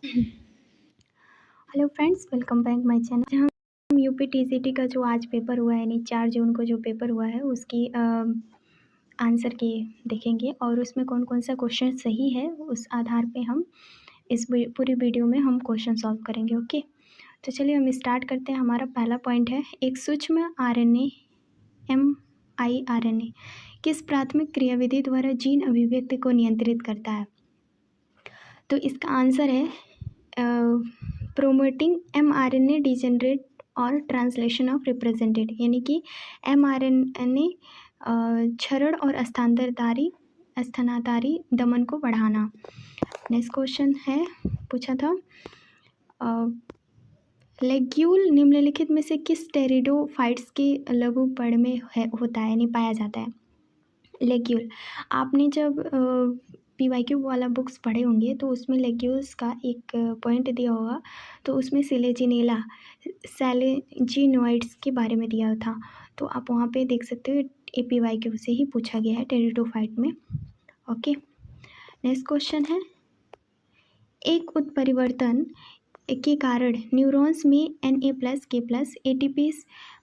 Hello friends, welcome back my channel. जहाँ हम UP TGT का जो आज पेपर हुआ है यानी 4 जून को जो पेपर हुआ है उसकी आंसर की देखेंगे और उसमें कौन कौन सा क्वेश्चन सही है उस आधार पे हम इस पूरी वीडियो में हम क्वेश्चन सॉल्व करेंगे। ओके, तो चलिए हम स्टार्ट करते हैं। हमारा पहला पॉइंट है, एक सूक्ष्म आरएनए mRNA किस प्राथमिक क्रियाविधि द्वारा जीन अभिव्यक्ति को नियंत्रित करता है? तो इसका आंसर है प्रोमोटिंग mRNA डिजेनरेट और ट्रांसलेशन ऑफ रिप्रेजेंटेड, यानी कि mRNA क्षरण और स्थानांतरी दमन को बढ़ाना। नेक्स्ट क्वेश्चन है, पूछा था लेग्यूल निम्नलिखित में से किस टेरिडोफाइट्स के लघु पर्ण में होता है यानी पाया जाता है? लेग्यूल, आपने जब PYQ वाला बुक्स पढ़े होंगे तो उसमें लेग्यूल्स का एक पॉइंट दिया होगा, तो उसमें सिलेजिनेला सेलेजिनोइड्स के बारे में दिया था, तो आप वहाँ पे देख सकते हो। PYQ से ही पूछा गया है टेरिडोफाइट में। ओके, नेक्स्ट क्वेश्चन है, एक उत्परिवर्तन के कारण न्यूरॉन्स में Na+K+ ATP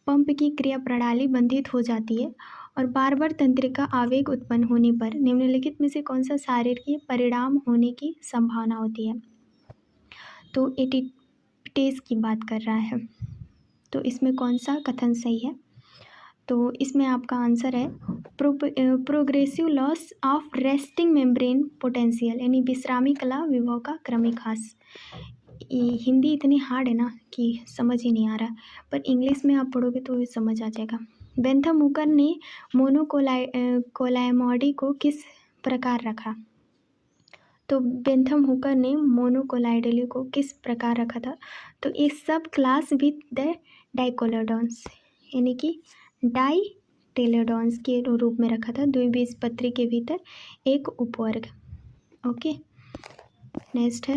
पंप की क्रिया प्रणाली बंधित हो जाती है और बार बार तंत्रिका आवेग उत्पन्न होने पर निम्नलिखित में से कौन सा शारीरिक परिणाम होने की संभावना होती है? तो एटिपेटेस की बात कर रहा है, तो इसमें कौन सा कथन सही है? तो इसमें आपका आंसर है progressive loss of resting membrane potential, यानी विश्रामी कला विभव का क्रमिक ह्रास। हिंदी इतनी हार्ड है ना कि समझ ही नहीं आ रहा, पर इंग्लिश में आप पढ़ोगे तो समझ आ जाएगा। बेंथम हुकर ने मोनोकोलाइमॉडी को किस प्रकार रखा? तो बेंथम हुकर ने मोनोकोलाइडली को किस प्रकार रखा था? तो एक सब क्लास विथ द डाइकोलोडॉन्स, यानी कि डाइटेलोडॉन्स के रूप में रखा था, द्विबीजपत्री के भीतर एक उपवर्ग। ओके, नेक्स्ट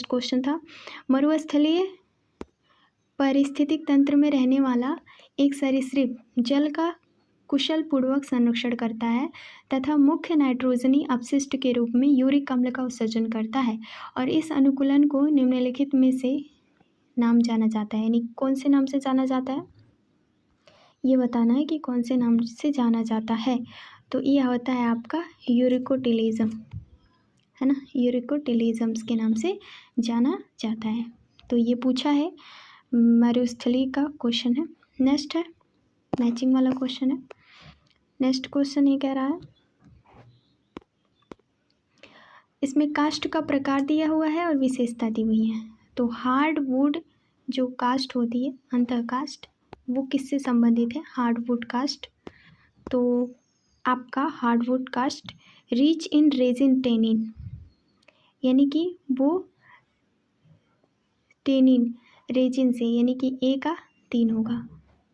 क्वेश्चन था, मरुस्थलीय पारिस्थितिक तंत्र में रहने वाला एक सरीसृप जल का कुशल पूर्वक संरक्षण करता है तथा मुख्य नाइट्रोजनी अपशिष्ट के रूप में यूरिक अम्ल का उत्सर्जन करता है, और इस अनुकूलन को निम्नलिखित में से नाम जाना जाता है, यानी कौन से नाम से जाना जाता है? ये बताना है कि कौन से नाम से जाना जाता है। तो ये होता है आपका यूरिकोटिलिज्म, है ना, यूरिकोटिलिज्म्स के नाम से जाना जाता है। तो ये पूछा है, मरुस्थली का क्वेश्चन है। नेक्स्ट है, मैचिंग वाला क्वेश्चन है। नेक्स्ट क्वेश्चन ये कह रहा है, इसमें कास्ट का प्रकार दिया हुआ है और विशेषता दी हुई है। तो हार्डवुड जो कास्ट होती है, अंतः कास्ट, वो किससे संबंधित है? Hardwood cast. तो आपका hardwood cast rich in resin tannin, यानी कि वो टेनिन रेजिन से, यानी कि ए का 3 होगा,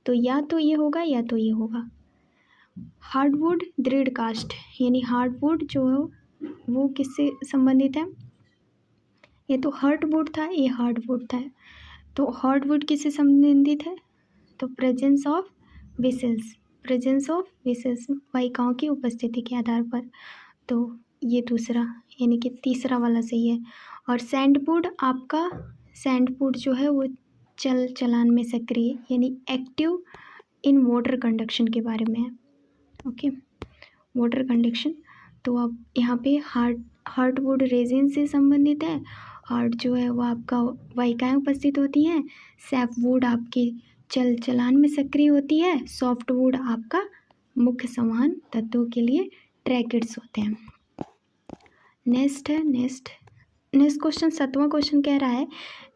तो या तो ये होगा या तो ये होगा। हार्डवुड दृढ़ कास्ट, यानी हार्डवुड जो है वो किससे संबंधित है? ये तो हार्डवुड था, ये हार्डवुड था, तो हार्डवुड किससे संबंधित है? तो प्रेजेंस ऑफ विसेल्स वाहिकाओं की उपस्थिति के आधार पर, तो ये दूसरा यानी कि तीसरा वाला सही है। और सैंडवुड, आपका सैंडवुड जो है वो चलान में सक्रिय, यानी एक्टिव इन वाटर कंडक्शन के बारे में है। ओके, वाटर कंडक्शन, तो अब यहाँ पे हार्डवुड रेजिन से संबंधित है, हार्ड जो है वो आपका वाहिकाएं उपस्थित होती हैं, सैपवुड आपकी चलान में सक्रिय होती है, सॉफ्टवुड आपका मुख्य संवहन तत्वों के लिए ट्रैकेट्स होते हैं। नेक्स्ट क्वेश्चन, 7वां क्वेश्चन कह रहा है,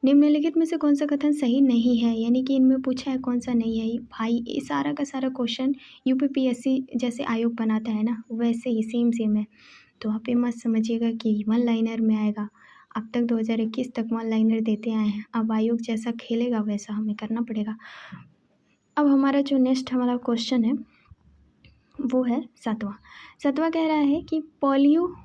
निम्नलिखित में से कौन सा कथन सही नहीं है, यानी कि इनमें पूछा है कौन सा नहीं है। भाई ये सारा का सारा क्वेश्चन UPPSC जैसे आयोग बनाता है ना, वैसे ही सेम है, तो आप ये मत समझिएगा कि 1 लाइनर में आएगा। अब तक 2021 तक 1 लाइनर देते आए हैं, अब आयोग जैसा खेलेगा वैसा हमें करना पड़ेगा। अब हमारा जो नेक्स्ट हमारा क्वेश्चन है वो है 7वां कह रहा है कि पोलियो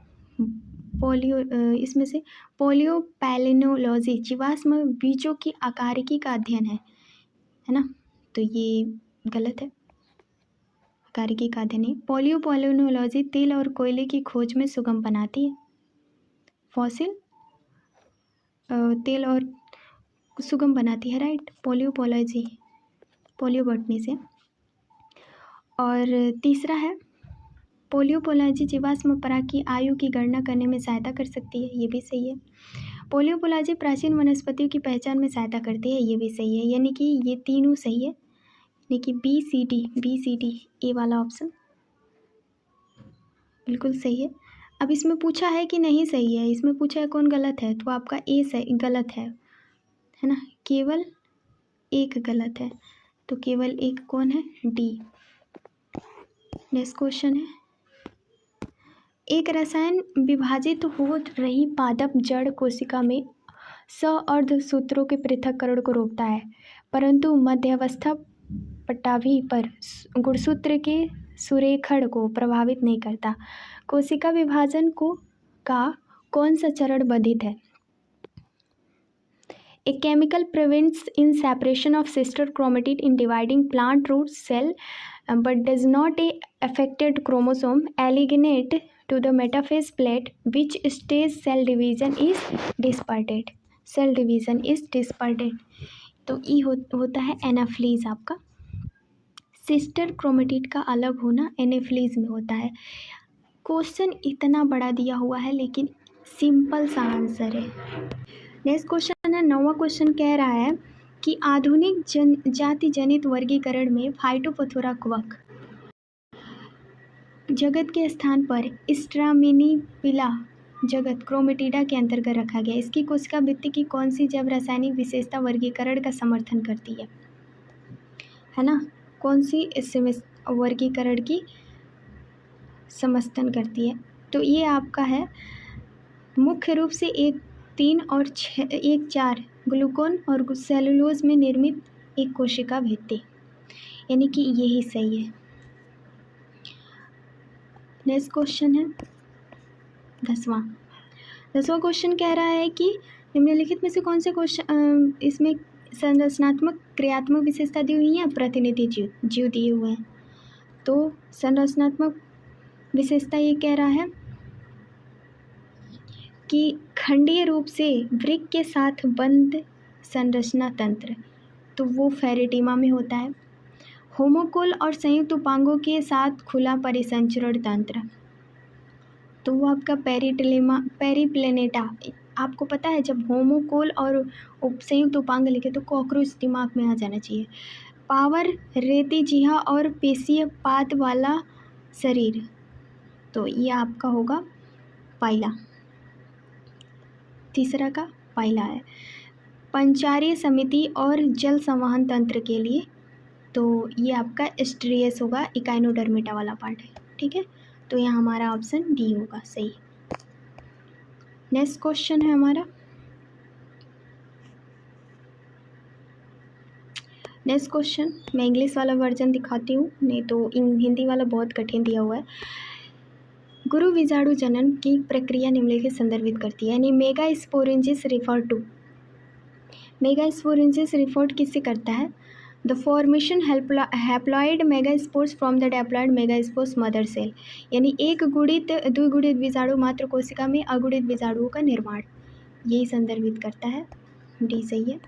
इसमें से पोलियोपैलिनोलॉजी जीवाश्म बीजों की आकारिकी का अध्ययन है ना, तो ये गलत है, आकारिकी का अध्ययन है। पोलियोपैलिनोलॉजी तेल और कोयले की खोज में सुगम बनाती है। फॉसिल तेल और सुगम बनाती है, राइट। पोलियोपोलॉजी, पोलियो बॉटनी से। और तीसरा है पोलियोपोलॉजी जीवाश्म पराग की आयु की गणना करने में सहायता कर सकती है, ये भी सही है। पोलियोपोलॉजी प्राचीन वनस्पतियों की पहचान में सहायता करती है, ये भी सही है। यानी कि ये तीनों सही है, यानी कि बी सी डी ए वाला ऑप्शन बिल्कुल सही है। अब इसमें पूछा है कि नहीं सही है, इसमें पूछा है कौन गलत है, तो आपका ए सही गलत है ना, केवल एक गलत है, तो केवल एक कौन है, डी। नेक्स्ट क्वेश्चन है, एक रसायन विभाजित हो रही पादप जड़ कोशिका में अर्धसूत्रों के पृथक्करण को रोकता है, परंतु मध्यावस्था पटाभी पर गुणसूत्र के सुरेखण को प्रभावित नहीं करता। कोशिका विभाजन का कौन सा चरण बाधित है? A chemical prevents in separation of sister chromatid in dividing plant root cell but does not affected chromosome alligate to the metaphase plate which stage cell division is dispersed. Cell division is dispersed. तो ई होता है Anopheles. आपका sister chromatid का अलग होना Anopheles में होता है। क्वेश्चन इतना बड़ा दिया हुआ है लेकिन सिंपल सा आंसर है। नेक्स्ट क्वेश्चन है, 9वां क्वेश्चन कह रहा है कि आधुनिक जाति जनित वर्गीकरण में फाइटोपथोरा कवक जगत के स्थान पर स्ट्रामिनीपिला जगत क्रोमेटिडा के अंतर्गत रखा गया। इसकी कोशिका भित्ति की कौन सी जैव रासायनिक विशेषता वर्गीकरण का समर्थन करती है ना, कौन सी वर्गीकरण की समर्थन करती है? तो ये आपका है मुख्य रूप से 1, 3 और 6, 1, 4 ग्लूकोन और सेलुलोज में निर्मित एक कोशिका भित्ति, यानी कि यही सही है। नेक्स्ट क्वेश्चन है 10वां क्वेश्चन कह रहा है कि निम्नलिखित में से कौन से क्वेश्चन इसमें संरचनात्मक क्रियात्मक विशेषता दी हुई है, प्रतिनिधि जीव दिए हुए हैं। तो संरचनात्मक विशेषता ये कह रहा है कि खंडीय रूप से वृक्क के साथ बंद संरचना तंत्र, तो वो फेरेटिमा में होता है। होमोकोल और संयुक्त उपांगों के साथ खुला परिसंचरण तंत्र, तो वो आपका पेरिप्लेनेटा। आपको पता है जब होमोकोल और संयुक्त उपांग लिखे तो कॉकरोच दिमाग में आ जाना चाहिए। पावर रेती जिहा और पेशीय पात वाला शरीर, तो ये आपका होगा पाइला, तीसरा का पाइला है। पंचारीय समिति और जल संवहन तंत्र के लिए, तो ये आपका स्ट्रियस होगा, इकाइनोडर्मिटा वाला पार्ट है, ठीक है। तो यहाँ हमारा ऑप्शन डी होगा सही। नेक्स्ट क्वेश्चन है हमारा, नेक्स्ट क्वेश्चन मैं इंग्लिश वाला वर्जन दिखाती हूँ, नहीं तो हिंदी वाला बहुत कठिन दिया हुआ है। गुरु विजाणु जनन की प्रक्रिया निम्नलिखित संदर्भित करती है, यानी मेगास्पोरेंजिस रिफर किससे करता है? The formation haploid megaspores from the diploid megaspores mother cell, यानी एक गुणित द्विगुणित बीजाणु मात्र कोशिका में अगुणित बीजाणुओं का निर्माण, यही संदर्भित करता है। डी सही है।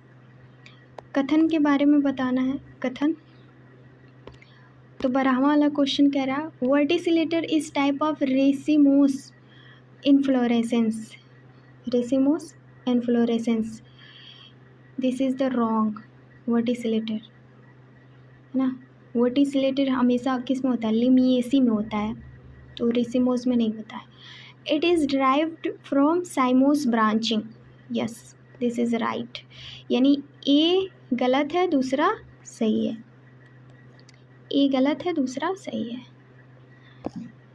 कथन के बारे में बताना है, कथन। तो 12वां वाला क्वेश्चन कह रहा है verticillaster is type of racemose inflorescence, this is the wrong verticillaster, है ना। वर्टिसिलेटर हमेशा किस में होता है? लिमिएसी में होता है, तो रेसिमोस में नहीं होता है। It is derived from साइमोस branching, yes this is right, यानी ए गलत है दूसरा सही है, ए गलत है दूसरा सही है।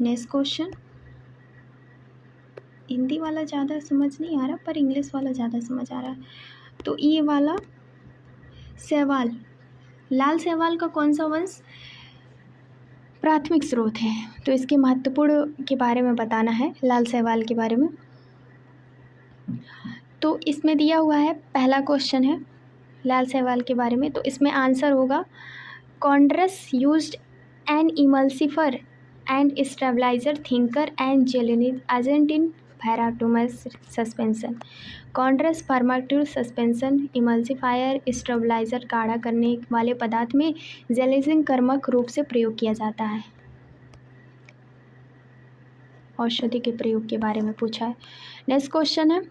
नेक्स्ट क्वेश्चन, हिंदी वाला ज़्यादा समझ नहीं आ रहा पर इंग्लिश वाला ज़्यादा समझ आ रहा है। तो ये वाला शैवाल, लाल शैवाल का कौन सा वंश प्राथमिक स्रोत है? तो इसके महत्वपूर्ण के बारे में बताना है, लाल शैवाल के बारे में। तो इसमें दिया हुआ है, पहला क्वेश्चन है लाल शैवाल के बारे में, तो इसमें आंसर होगा chondrus used an emulsifier and stabilizer thickener and gelling agent in फेराटूमस सस्पेंशन, कॉन्ट्रस फार्माट्यूर सस्पेंशन, इमल्सिफायर, स्टेबलाइजर गाढ़ा करने वाले पदार्थ में जेलिजिंग कर्मक रूप से प्रयोग किया जाता है। औषधि के प्रयोग के बारे में पूछा है। नेक्स्ट क्वेश्चन है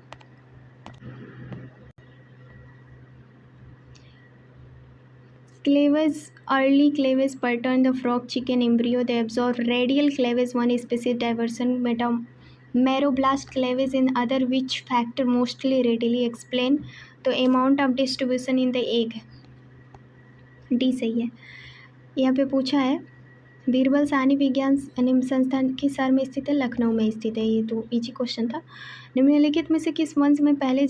cleavage, early cleavage pattern, the frog chicken embryo, they absorb radial cleavage, one species diversion, meroblast cleavage in other, which factor mostly readily explain the amount of distribution in the egg? D सही है। यहाँ पे पूछा है बीरबल साहनी विज्ञान संस्थान किस शहर में स्थित है? लखनऊ में स्थित है। ये तो इजी क्वेश्चन था। निम्नलिखित में से किस वंश में पहले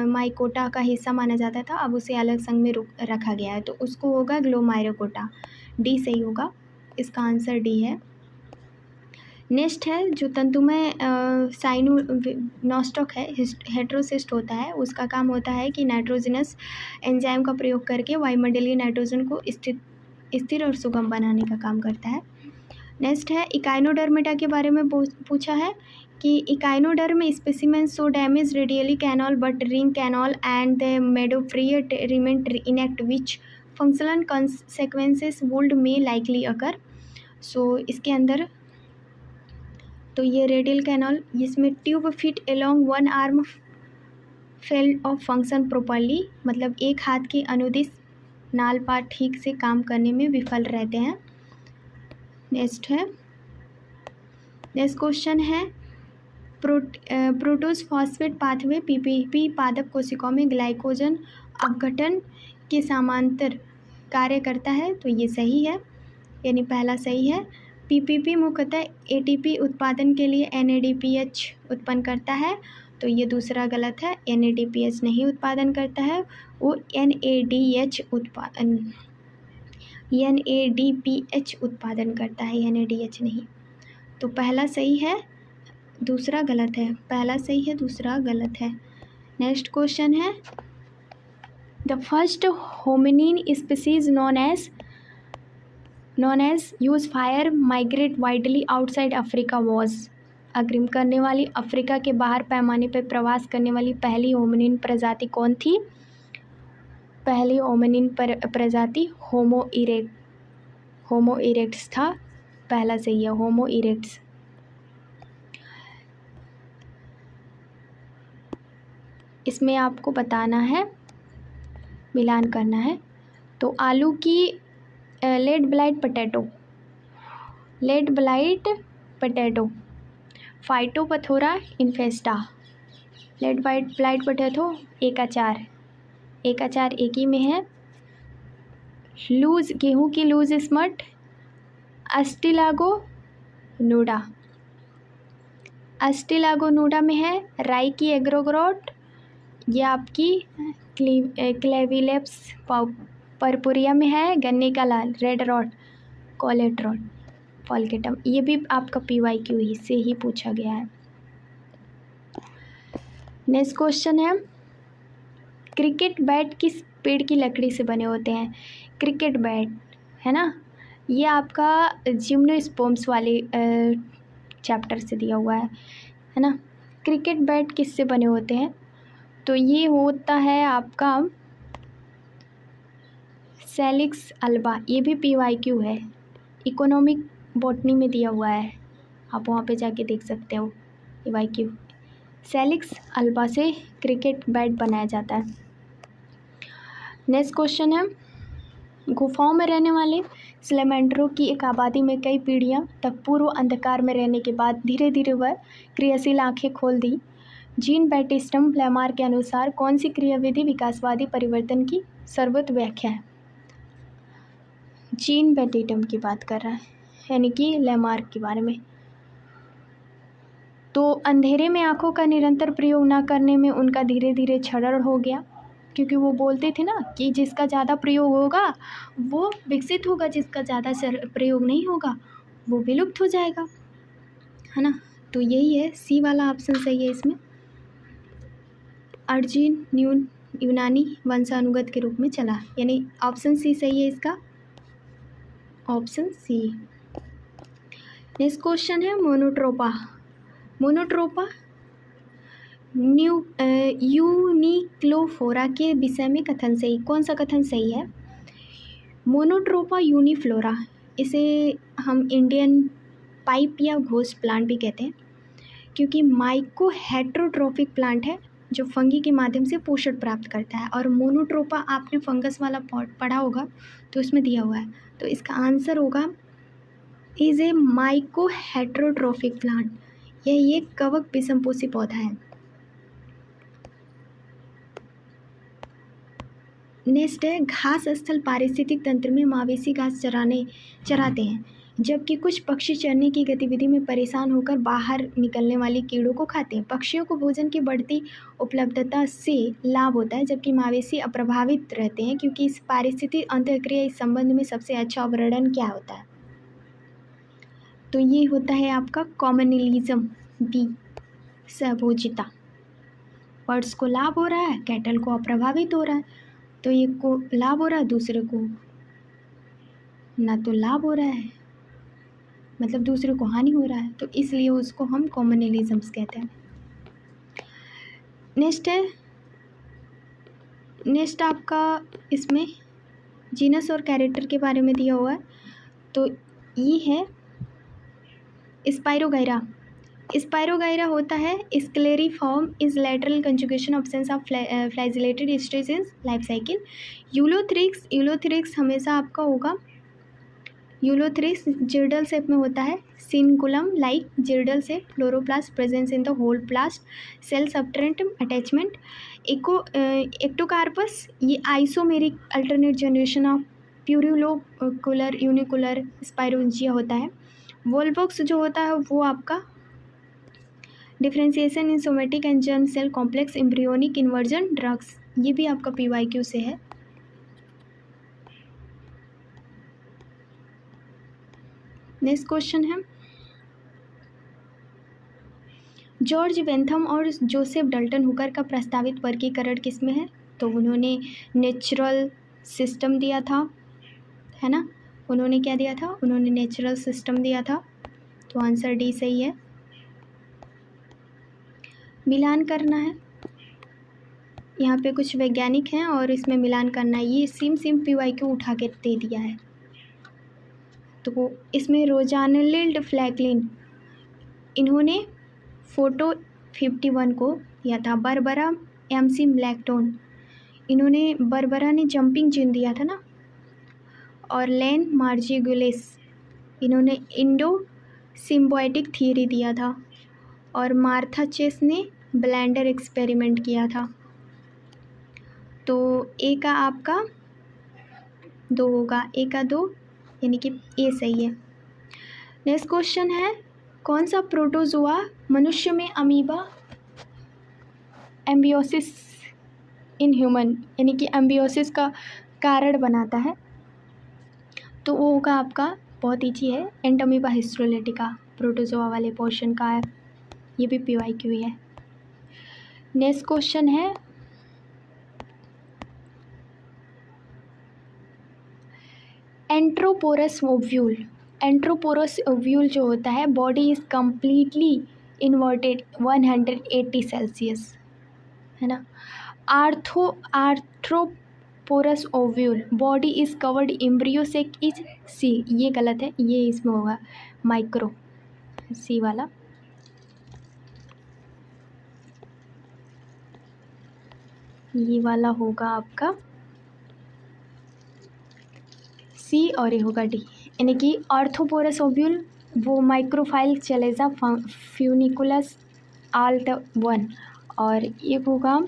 माइकोटा का हिस्सा माना जाता था, अब उसे अलग संघ में रखा गया है? तो उसको होगा ग्लोमाइरोकोटा। डी सही होगा, इसका आंसर डी है। नेक्स्ट है जो तंतुमय साइनोस्टॉक है, हेट्रोसिस्ट होता है, उसका काम होता है कि नाइट्रोजनस एंजाइम का प्रयोग करके वायुमंडलीय नाइट्रोजन को स्थिर और सुगम बनाने का काम करता है। नेक्स्ट है इकाइनोडर्मेटा के बारे में पूछा है कि echinoderm specimen so damage radially canal but ring canal and the madreporite remain intact, which functional consequences would may likely occur? So इसके अंदर तो ये रेडियल कैनॉल, इसमें tube feet along one arm fail off function properly, मतलब एक हाथ के अनुदिश नाल पार्ट ठीक से काम करने में विफल रहते हैं। नेक्स्ट क्वेश्चन है प्रोटोज फॉस्फेट पाथवे पीपीपी पादप कोशिकाओं में ग्लाइकोजन अपघटन के समांतर कार्य करता है, तो ये सही है, यानी पहला सही है। पीपीपी मुख्यतः एटीपी उत्पादन के लिए एनएडीपीएच उत्पन्न करता है, तो ये दूसरा गलत है, एनएडीपीएच नहीं उत्पादन करता है, वो एनएडीपीएच उत्पादन करता है, एनएडीएच नहीं। तो पहला सही है, दूसरा गलत है, पहला सही है, दूसरा गलत है। नेक्स्ट क्वेश्चन है the first hominin species known as use fire migrate widely outside Africa was, अग्रिम करने वाली अफ्रीका के बाहर पैमाने पर प्रवास करने वाली पहली होमिनिन प्रजाति कौन थी? पहली होमिनिन प्रजाति होमो इरेक्ट्स था, पहला सही है, होमो इरेक्ट्स। इसमें आपको बताना है, मिलान करना है। तो आलू की late blight potato phytophthora infestans, late blight potato एक आचार एक ही में है। लूज गेहूं की लूज स्मट अस्टिलागो नूडा में है। राई की एग्रोग्रोट, ये आपकी क्लेविलेप्स परपुरिया में है। गन्ने का लाल रेड रॉट कोलेट्रॉट फॉल्केटम, ये भी आपका PYQ ही से ही पूछा गया है। नेक्स्ट क्वेश्चन है क्रिकेट बैट किस पेड़ की लकड़ी से बने होते हैं? क्रिकेट बैट है ना, ये आपका जिम्नोस्पर्म्स वाले चैप्टर से दिया हुआ है ना। क्रिकेट बैट किससे बने होते हैं? तो ये होता है आपका सेलिक्स अल्बा, ये भी PYQ है, इकोनॉमिक बॉटनी में दिया हुआ है, आप वहाँ पे जाके देख सकते हो। PYQ सेलिक्स अल्बा से क्रिकेट बैट बनाया जाता है। नेक्स्ट क्वेश्चन है गुफाओं में रहने वाले स्लेमेंडरों की एक आबादी में कई पीढ़ियों तक पूर्व अंधकार में रहने के बाद धीरे धीरे वह क्रियाशील आंखें खोल दी। जीन बैटिस्टम लेमार के अनुसार कौन सी क्रियाविधि विकासवादी परिवर्तन की सर्वोत्तम व्याख्या है? जीन बैटिस्टम की बात कर रहा है, यानी कि लेमार के बारे में। तो अंधेरे में आंखों का निरंतर प्रयोग न करने में उनका धीरे धीरे क्षरण हो गया, क्योंकि वो बोलते थे ना कि जिसका ज़्यादा प्रयोग होगा वो विकसित होगा, जिसका ज़्यादा प्रयोग नहीं होगा वो विलुप्त हो जाएगा, है ना। तो यही है, सी वाला ऑप्शन सही है इसमें। अर्जिन यूनानी वंशानुगत के रूप में चला, यानी ऑप्शन सी सही है इसका, ऑप्शन सी। नेक्स्ट क्वेश्चन है मोनोट्रोपा मोनोट्रोपा यूनिक्लोफोरा के विषय में कथन सही, कौन सा कथन सही है? मोनोट्रोपा यूनिफ्लोरा, इसे हम इंडियन पाइप या घोष प्लांट भी कहते हैं, क्योंकि माइको हेट्रोट्रोफिक प्लांट है जो फंगी के माध्यम से पोषण प्राप्त करता है। और मोनोट्रोपा आपने फंगस वाला पॉट पढ़ा होगा तो उसमें दिया हुआ है, तो इसका आंसर होगा is a myco heterotrophic plant. यह एक कवक विषमपोषी पौधा है। नेक्स्ट है, घास स्थल पारिस्थितिक तंत्र में मवेशी घास चराते हैं, जबकि कुछ पक्षी चरने की गतिविधि में परेशान होकर बाहर निकलने वाली कीड़ों को खाते हैं। पक्षियों को भोजन की बढ़ती उपलब्धता से लाभ होता है, जबकि मवेशी अप्रभावित रहते हैं, क्योंकि इस पारिस्थितिक अंतःक्रिया इस संबंध में सबसे अच्छा वर्णन क्या होता है? तो ये होता है आपका कॉमनलिज्म बी, सहभोजिता। बर्ड्स को लाभ हो रहा है, कैटल को अप्रभावित हो रहा है, तो एक को लाभ हो रहा है, दूसरे को ना तो लाभ हो रहा है, मतलब दूसरे को हानि हो रहा है, तो इसलिए उसको हम कॉमनलिज्म्स कहते हैं। नेक्स्ट आपका इसमें जीनस और कैरेक्टर के बारे में दिया हुआ है, तो ये है स्पाइरोगाइरा। स्पाइरोगाइरा होता है scalariform is lateral conjugation absence of flagellated stage in life cycle. Ulothrix हमेशा आपका होगा, यूलोथ्रिक्स जिर्डल शेप में होता है, सिनकुलम लाइक जिर्डल से, chloroplast presence in the whole plast, cell substratum attachment. Ectocarpus ये isomorphic alternate generation of plurilocular unilocular sporangia होता है। वोल्वॉक्स जो होता है वो आपका differentiation in somatic and germ cell complex embryonic inversion drugs, ये भी आपका PYQ से है। नेक्स्ट क्वेश्चन है, जॉर्ज बेंथम और जोसेफ डल्टन हुकर का प्रस्तावित वर्गीकरण किसमें है? तो उन्होंने नेचुरल सिस्टम दिया था, है ना, उन्होंने क्या दिया था? उन्होंने नेचुरल सिस्टम दिया था, तो आंसर डी सही है। मिलान करना है, यहाँ पे कुछ वैज्ञानिक हैं और इसमें मिलान करना है, ये सिम PYQ उठा के दे दिया है। तो इसमें रोजानेलिल्ड फ्लैकलिन, इन्होंने फोटो 51 को दिया था। बर्बरा MC ब्लैकटोन, इन्होंने बर्बरा ने जंपिंग जीन दिया था ना। और लेन मार्जिगुलिस, इन्होंने इंडो सिम्बायोटिक थियरी दिया था। और मार्था चेस ने ब्लेंडर एक्सपेरिमेंट किया था। तो ए का आपका 2 होगा, ए का 2 यानी कि ए सही है। नेक्स्ट क्वेश्चन है, कौन सा प्रोटोजोआ मनुष्य में अमीबा एम्बियोसिस इन ह्यूमन यानी कि एम्बियोसिस का कारण बनाता है? तो वो होगा आपका, बहुत ईजी है, एंटोमीबा हिस्ट्रोलेटिका, प्रोटोजोआ वाले पोर्शन का है, ये भी PYQ ही है। नेक्स्ट क्वेश्चन है, एंट्रोपोरस ओव्यूल। एंट्रोपोरस ओव्यूल जो होता है, body is completely inverted 180 Celsius, है ना। Orthotropous ovule, body is covered embryo sac is C, ये गलत है, ये इसमें होगा माइक्रो, सी वाला। ये वाला होगा आपका सी और ये होगा डी, यानी कि आर्थ्रोपोरस ओव्यूल वो माइक्रोफाइल चलेजा फ्यूनिकुलस आल्ट 1, और ये होगा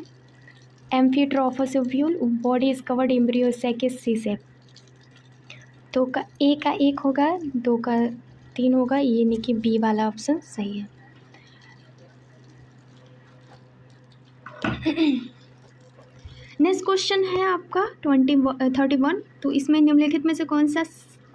amphitropous ovule, body is covered embryo sac C shape. तो का ए का 1 होगा, 2 का 3 होगा, ये यानी कि बी वाला ऑप्शन सही है। नेक्स्ट क्वेश्चन है आपका 31, तो इसमें निम्नलिखित में से कौन सा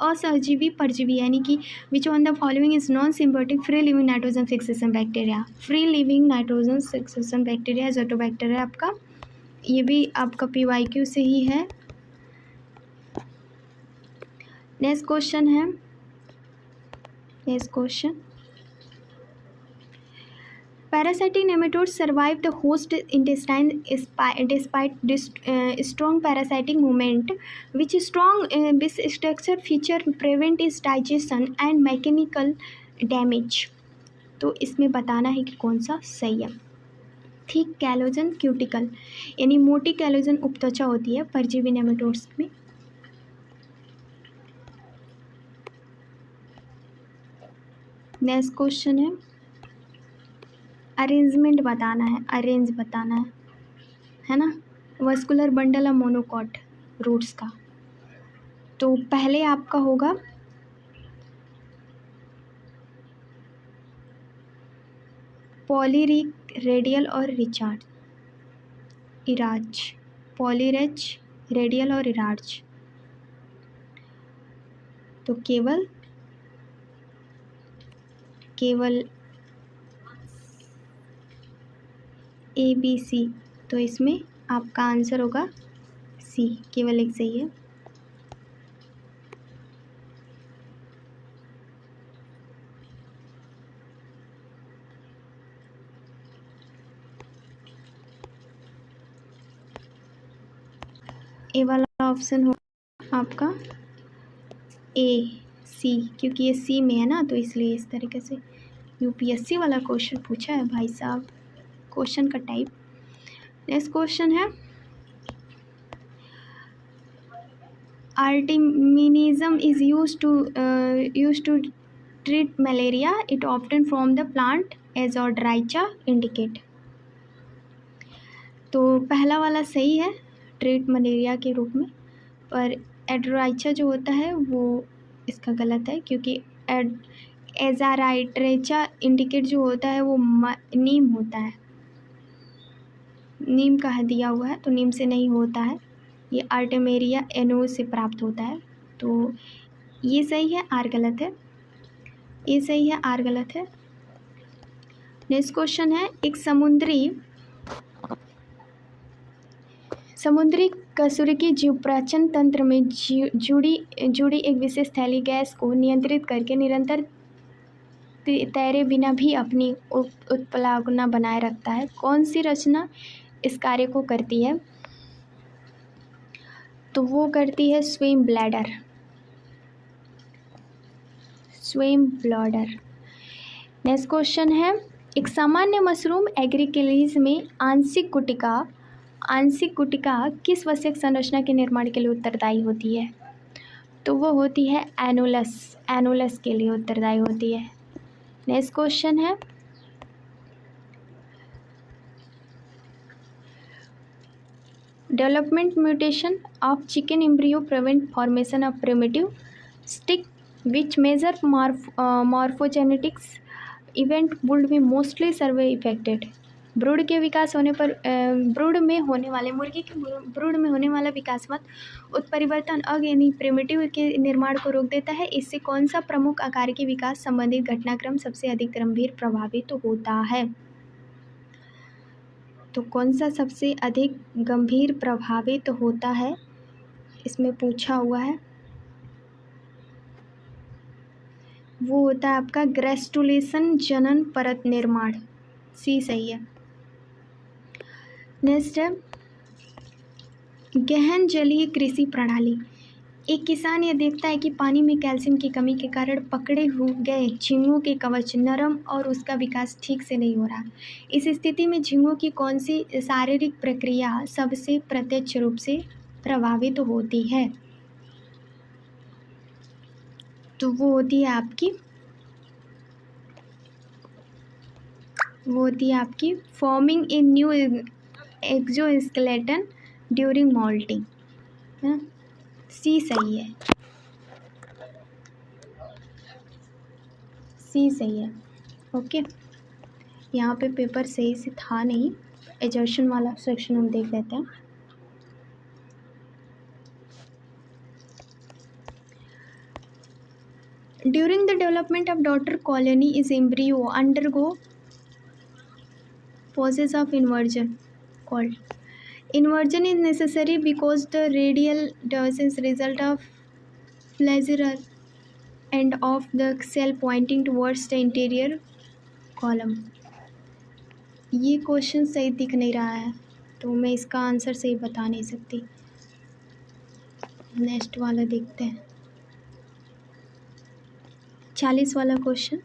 असहजीवी परजीवी यानी कि which one the following is non symbiotic free living nitrogen fixation bacteria? Free living nitrogen fixation bacteria Azotobacter है आपका, ये भी आपका PYQ से ही है। नेक्स्ट क्वेश्चन है, next question, Parasitic nematodes survive the host intestine despite this strong parasitic movement, which structure feature prevent its digestion and mechanical damage. तो इसमें बताना है कि कौन सा सही है। थिक कैलोजन क्यूटिकल यानी मोटी कैलोजन उपत्वचा होती है परजीवी नेमेटोड्स में। नेक्स्ट क्वेश्चन है अरेंजमेंट बताना है, अरेंज बताना है ना, वस्कुलर बंडल और मोनोकॉट रूट्स का। तो पहले आपका होगा पॉलीरिक, रेडियल और रिचार्ज, इराज, पॉलीरेज, रेडियल और इराज। तो केवल ए बी सी, तो इसमें आपका आंसर होगा सी, केवल एक सही है। ए वाला ऑप्शन हो आपका ए सी, क्योंकि ये सी में है ना, तो इसलिए इस तरीके से यूपीएससी वाला क्वेश्चन पूछा है भाई साहब, क्वेश्चन का टाइप। नेक्स्ट क्वेश्चन है artemisinin is used to treat malaria, it obtain from the plant as azadirachta indica. तो पहला वाला सही है ट्रीट मलेरिया के रूप में, पर एड्राइचा जो होता है वो इसका गलत है, क्योंकि एजाराइट्रेचा इंडिकेट जो होता है वो नीम होता है, नीम का दिया हुआ है, तो नीम से नहीं होता है, ये आर्टेमेरिया एनो से प्राप्त होता है। तो ये सही है, आर गलत है, ये सही है, आर गलत है। नेक्स्ट क्वेश्चन है एक समुद्री कशुरुकी जीव प्राचन तंत्र में जुड़ी एक विशेष थैली गैस को नियंत्रित करके निरंतर तैरे बिना भी अपनी उत्प्लावना बनाए रखता है। कौन सी रचना इस कार्य को करती है? तो वो करती है swim bladder, swim bladder. Next question है एक सामान्य मशरूम एग्रीकेलीज में आंशिक गुटिका किस वसक संरचना के निर्माण के लिए उत्तरदायी होती है? तो वो होती है एनुलस के लिए उत्तरदायी होती है। नेक्स्ट क्वेश्चन है development mutation of chicken embryo prevent formation of primitive streak which major morphogenetics event would be mostly severely affected. ब्रूड के विकास होने पर मुर्गी के ब्रूड में होने वाला विकासवत उत्परिवर्तन यानी प्रिमिटिव के निर्माण को रोक देता है। इससे कौन सा प्रमुख आकार के विकास संबंधित घटनाक्रम सबसे अधिक गंभीर प्रभावित होता है? तो कौन सा सबसे अधिक गंभीर प्रभावित होता है इसमें पूछा हुआ है, वो होता है आपका ग्रेस्टुलेशन जनन परत निर्माण, सी सही है। नेक्स्ट है गहन जलीय कृषि प्रणाली। एक किसान यह देखता है कि पानी में कैल्शियम की कमी के कारण पकड़े गए झींगों के कवच नरम और उसका विकास ठीक से नहीं हो रहा। इस स्थिति में झींगों की कौन सी शारीरिक प्रक्रिया सबसे प्रत्यक्ष रूप से प्रभावित होती है? तो वो होती है आपकी forming a new exoskeleton during moulting, है, सी सही है, सी सही है। ओके, यहाँ पे पेपर सही से था नहीं, एजर्शन वाला सेक्शन हम देख लेते हैं। During the development of daughter colony is embryo undergo process of inversion called inversion is necessary because the radial divergence result of flagella end of the cell pointing towards the interior column। ये question सही दिख नहीं रहा है, तो मैं इसका answer सही बता नहीं सकती। नेक्स्ट वाला देखते हैं, 40 वाला क्वेश्चन।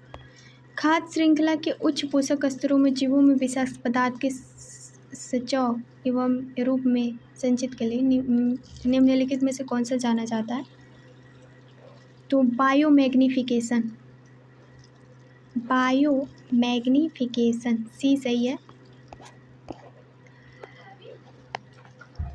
खाद्य श्रृंखला के उच्च पोषक स्तरों में जीवों में विषाक्त पदार्थ के सचाव एवं रूप में संचित के लिए निम्नलिखित में से कौन सा जाना जाता है? तो बायोमैग्नीफिकेशन, बायोमैग्नीफिकेशन सी सही है।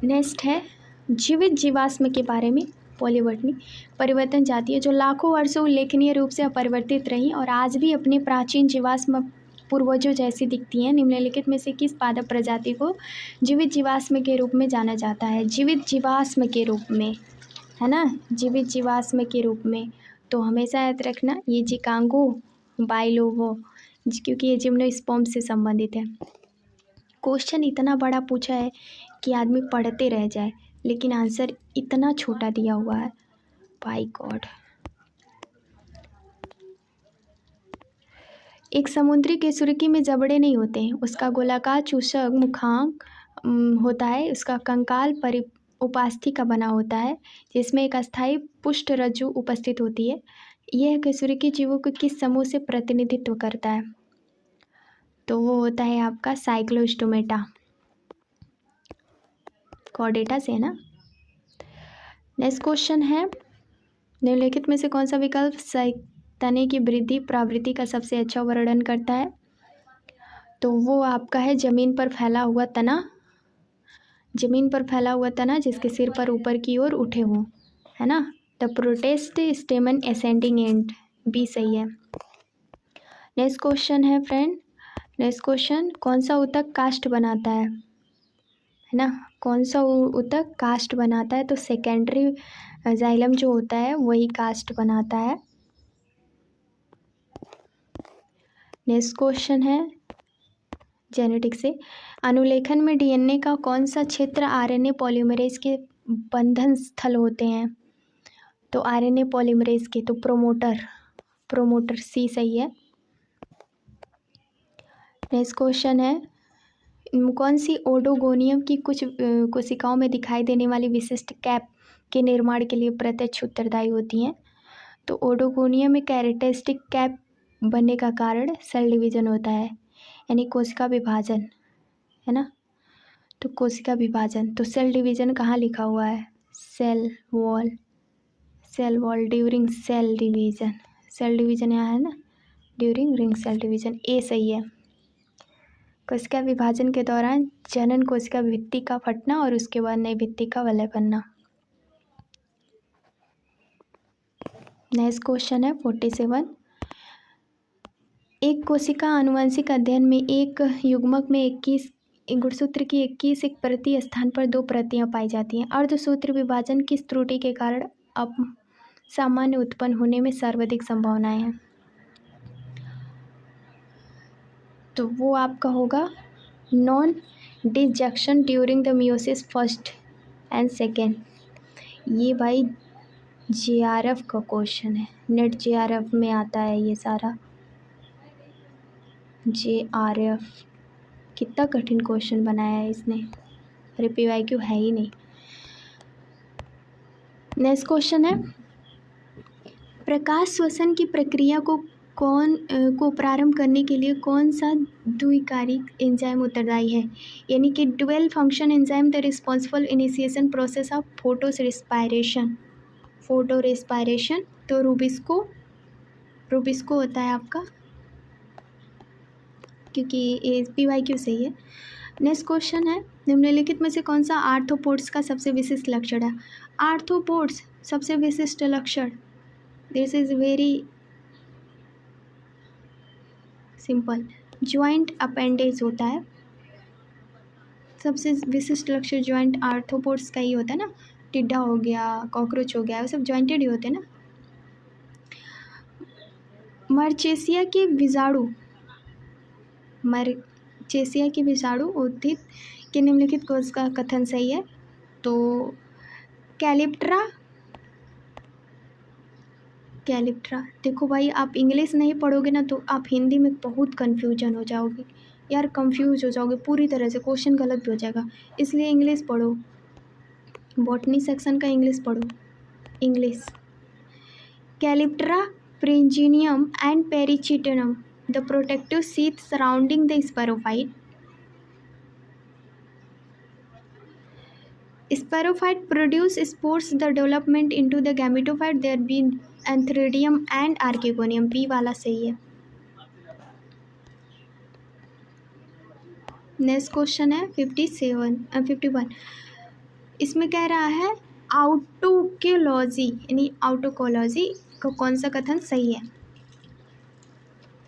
नेक्स्ट है जीवित जीवाश्म के बारे में, पॉलीबॉटनी। परिवर्तन जातीय जो लाखों वर्षों उल्लेखनीय रूप से अपरिवर्तित रही और आज भी अपने प्राचीन जीवाश्म पूर्वजों जैसी दिखती हैं, निम्नलिखित में से किस पादप प्रजाति को जीवित जीवाश्म के रूप में जाना जाता है? जीवित जीवाश्म के रूप में, है ना, जीवित जीवाश्म के रूप में। तो हमेशा याद रखना ये जिकांगो बाइलोवो, क्योंकि ये जिम्नोस्पर्म से संबंधित है। क्वेश्चन इतना बड़ा पूछा है कि आदमी पढ़ते रह जाए, लेकिन आंसर इतना छोटा दिया हुआ है, बाय गॉड। एक समुद्री केसुरकी में जबड़े नहीं होते हैं, उसका गोलाकार चूसक मुखांक होता है, उसका कंकाल उपास्थि का बना होता है, जिसमें एक अस्थायी पुष्ट रज्जु उपस्थित होती है। यह केसुरकी जीवों के किस समूह से प्रतिनिधित्व करता है? तो वो होता है आपका साइक्लोस्टोमेटा, कॉर्डेटा से, है ना। नेक्स्ट क्वेश्चन है, निम्नलिखित में से कौन सा विकल्प तने की वृद्धि प्रवृत्ति का सबसे अच्छा वर्णन करता है? तो वो आपका है जमीन पर फैला हुआ तना, जमीन पर फैला हुआ तना जिसके सिर पर ऊपर की ओर उठे हों, है ना। The protest stamen ascending and, B सही है। नेक्स्ट क्वेश्चन है फ्रेंड, नेक्स्ट क्वेश्चन, कौन सा ऊतक कास्ट बनाता है ना, कौन सा ऊतक कास्ट बनाता है? तो सेकेंडरी जाइलम जो होता है वही कास्ट बनाता है। नेक्स्ट क्वेश्चन है जेनेटिक्स से, अनुलेखन में डीएनए का कौन सा क्षेत्र आरएनए पॉलीमरेज के बंधन स्थल होते हैं? तो आरएनए पॉलीमरेज के, तो प्रोमोटर सी सही है। नेक्स्ट क्वेश्चन है, कौन सी ओडोगोनियम की कुछ कोशिकाओं में दिखाई देने वाली विशिष्ट कैप के निर्माण के लिए प्रत्यक्ष उत्तरदायी होती हैं? तो ओडोगोनियम में कैरेक्टरिस्टिक कैप बनने का कारण सेल डिवीजन होता है, यानी कोशिका विभाजन, है ना। तो कोशिका विभाजन, तो सेल डिवीजन कहाँ लिखा हुआ है? Cell wall during cell division यहाँ है ना, during ring cell division, A सही है। कोशिका विभाजन के दौरान जनन कोशिका भित्ति का फटना और उसके बाद नई भित्ति का वलय बनना। नेक्स्ट क्वेश्चन है 47, एक कोशिका आनुवंशिक अध्ययन में एक युग्मक में 21 गुणसूत्र की 21 एक प्रति स्थान पर 2 प्रतियां पाई जाती हैं। अर्धसूत्र विभाजन किस त्रुटि के कारण अब सामान्य उत्पन्न होने में सर्वाधिक संभावनाएं हैं? तो वो आपका होगा non disjunction during the meiosis first and second. ये भाई जेआरएफ का क्वेश्चन है, नेट जेआरएफ में आता है ये सारा। जेआरएफ कितना कठिन क्वेश्चन बनाया है इसने, अरे पीवाईक्यू है ही नहीं। नेक्स्ट क्वेश्चन है, प्रकाश श्वसन की प्रक्रिया को प्रारंभ करने के लिए कौन सा द्विकारिक एंजाइम उत्तरदायी है? यानी कि dual function enzyme the responsible initiation process of photo respiration. तो रूबिस्को होता है आपका, क्योंकि ये पीवाईक्यू सही है। नेक्स्ट क्वेश्चन है, निम्नलिखित में से कौन सा आर्थ्रोपोड्स का सबसे विशिष्ट लक्षण है? आर्थ्रोपोड्स सबसे विशिष्ट लक्षण, this is very simple, joint appendage होता है। सबसे विशिष्ट लक्षण ज्वाइंट आर्थ्रोपोड्स का ही होता है ना, टिड्डा हो गया, कॉकरोच हो गया, वो सब ज्वाइंटेड ही होते हैं ना। मरचेसिया के विषाणु उद्भिद के निम्नलिखित कोष का कथन सही है? तो कैलिप्ट्रा। देखो भाई, आप इंग्लिश नहीं पढ़ोगे ना तो आप हिंदी में बहुत कन्फ्यूजन हो जाओगे, यार कंफ्यूज हो जाओगे पूरी तरह से, क्वेश्चन गलत भी हो जाएगा, इसलिए इंग्लिश पढ़ो, बॉटनी सेक्शन का इंग्लिश पढ़ो। English, calyptra perigynium and perichaetium, the protective sheath surrounding the sporophyte. Sporophyte produce spores, the development into the gametophyte, there be antheridium and archegonium। B वाला सही है। नेक्स्ट क्वेश्चन है 51। इसमें कह रहा है आउटोकोलॉजी यानी आउटोकोलॉजी का कौन सा कथन सही है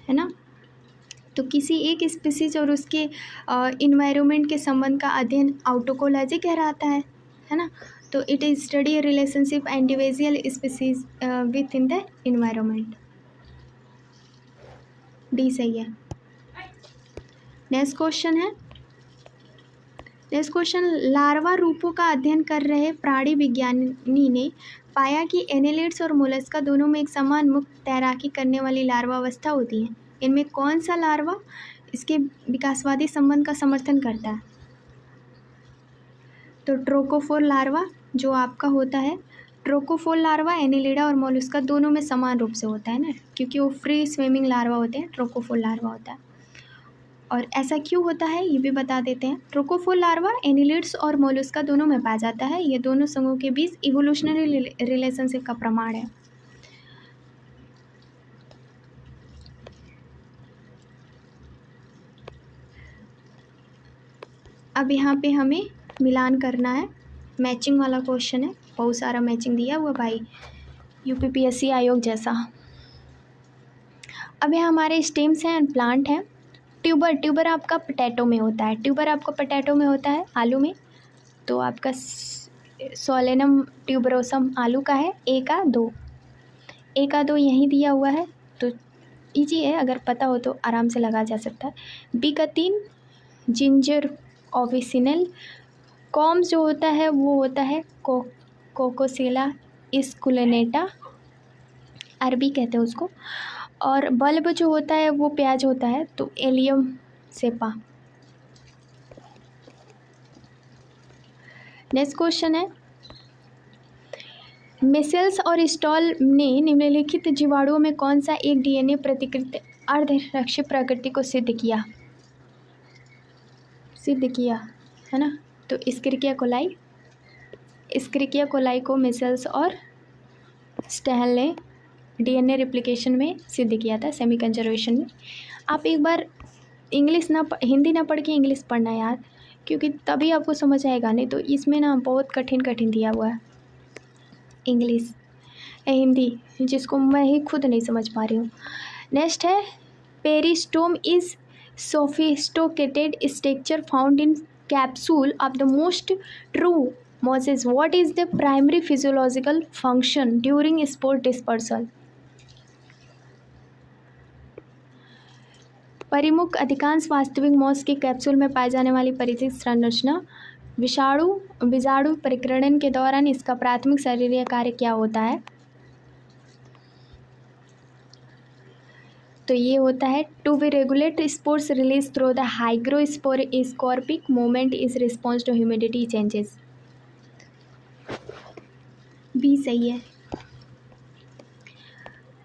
ना। तो किसी एक स्पीसीज और उसके इन्वायरमेंट के संबंध का अध्ययन आउटोकोलॉजी कहलाता है ना। तो it is study relationship individual species with in the environment. D सही है। नेक्स्ट क्वेश्चन लार्वा रूपों का अध्ययन कर रहे प्राणी विज्ञानी ने पाया कि एनेलिड्स और मोलस्का दोनों में एक समान मुक्त तैराकी करने वाली लार्वा अवस्था होती है। इनमें कौन सा लार्वा इसके विकासवादी संबंध का समर्थन करता है। तो ट्रोकोफोर लार्वा जो आपका होता है, ट्रोकोफोर लार्वा एनेलिडा और मोलस्का दोनों में समान रूप से होता है ना, क्योंकि वो फ्री स्विमिंग लार्वा होते हैं, ट्रोकोफोर लार्वा होता है। और ऐसा क्यों होता है ये भी बता देते हैं। ट्रोकोफोर लार्वा एनिलिड्स और मोलस्का दोनों में पाया जाता है। ये दोनों समूह के बीच इवोल्यूशनरी रिलेशनशिप का प्रमाण है। अब यहाँ पे हमें मिलान करना है, मैचिंग वाला क्वेश्चन है, बहुत सारा मैचिंग दिया हुआ भाई यूपीपीएससी आयोग जैसा। अब यहाँ हमारे स्टेम्स हैं एंड प्लांट हैं। ट्यूबर आपका पोटैटो में होता है, आलू में। तो आपका सोलेनम ट्यूबरोसम आलू का है। ए का दो यहीं दिया हुआ है, तो इजी है, अगर पता हो तो आराम से लगा जा सकता है। बी का 3 जिंजर ऑफिसिनल। कॉम जो होता है वो होता है कोकोसेला स्कुलेनेटा, अरबी कहते हैं उसको। और बल्ब जो होता है वो प्याज होता है, तो एलियम सेपा। नेक्स्ट क्वेश्चन है, मिसेल्स और स्टॉल ने निम्नलिखित जीवाणुओं में कौन सा एक डीएनए प्रतिकृति अर्धरक्षी प्रकृति को सिद्ध किया है ना। तो एस्केरिचिया कोलाई को मिसेल्स और स्टॉल ने डीएनए रिप्लिकेशन में सिद्ध किया था, सेमी कंजर्वेशन में। आप एक बार हिंदी ना पढ़ के इंग्लिश पढ़ना यार, क्योंकि तभी आपको समझ आएगा, नहीं तो इसमें ना बहुत कठिन दिया हुआ है इंग्लिश हिंदी, जिसको मैं ही खुद नहीं समझ पा रही हूँ। नेक्स्ट है, peristome is sophisticated structure found in capsule of the most true mosses. What is the primary physiological function during spore dispersal. परिमुख अधिकांश वास्तविक मॉस के कैप्सूल में पाई जाने वाली परिचित संरचना विजाणु परिकरण के दौरान इसका प्राथमिक शरीरीय कार्य क्या होता है। तो ये होता है to be regulate spores release through the hygroscopic movement is response to humidity changes. B सही है।